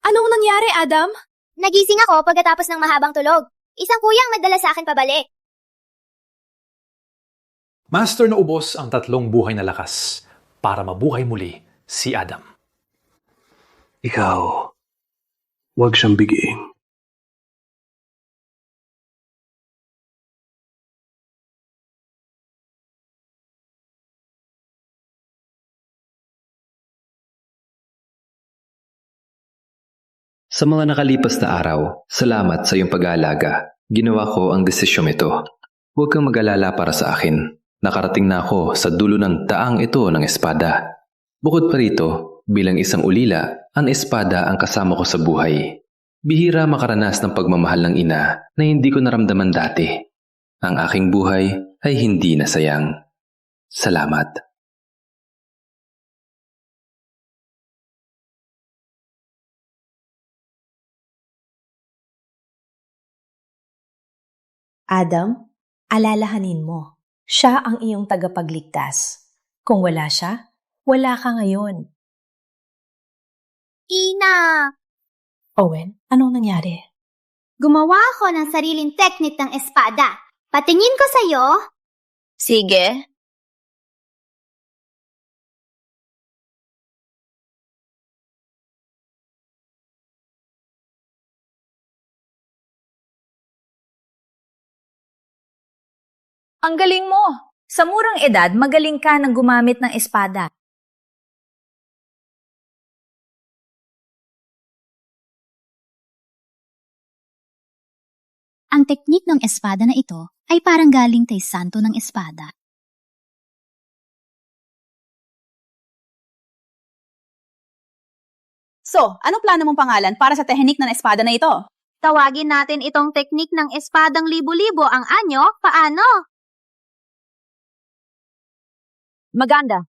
Anong nangyari, Adam? Nagising ako pagkatapos ng mahabang tulog. Isang kuyang nagdala sa akin pabalik. Master na ubos ang 3 buhay na lakas para mabuhay muli si Adam. Ikaw, huwag siyang bigyan. Sa mga nakalipas na araw, salamat sa iyong pag-aalaga. Ginawa ko ang desisyong ito. Huwag kang mag-alala para sa akin. Nakarating na ako sa dulo ng daang ito ng espada. Bukod pa rito, bilang isang ulila, ang espada ang kasama ko sa buhay. Bihira makaranas ng pagmamahal ng ina na hindi ko naramdaman dati. Ang aking buhay ay hindi nasayang. Salamat. Adam, alalahanin mo, siya ang iyong tagapagligtas. Kung wala siya, wala ka ngayon. Ina! Owen, anong nangyari? Gumawa ako ng sariling teknik ng espada. Patingin ko sa'yo. Sige. Ang galing mo! Sa murang edad, magaling ka ng gumamit ng espada. Ang teknik ng espada na ito ay parang galing kay Santo ng Espada. So, anong plano mong pangalan para sa tehnik ng espada na ito? Tawagin natin itong teknik ng espadang libo-libo ang anyo. Paano? Maganda.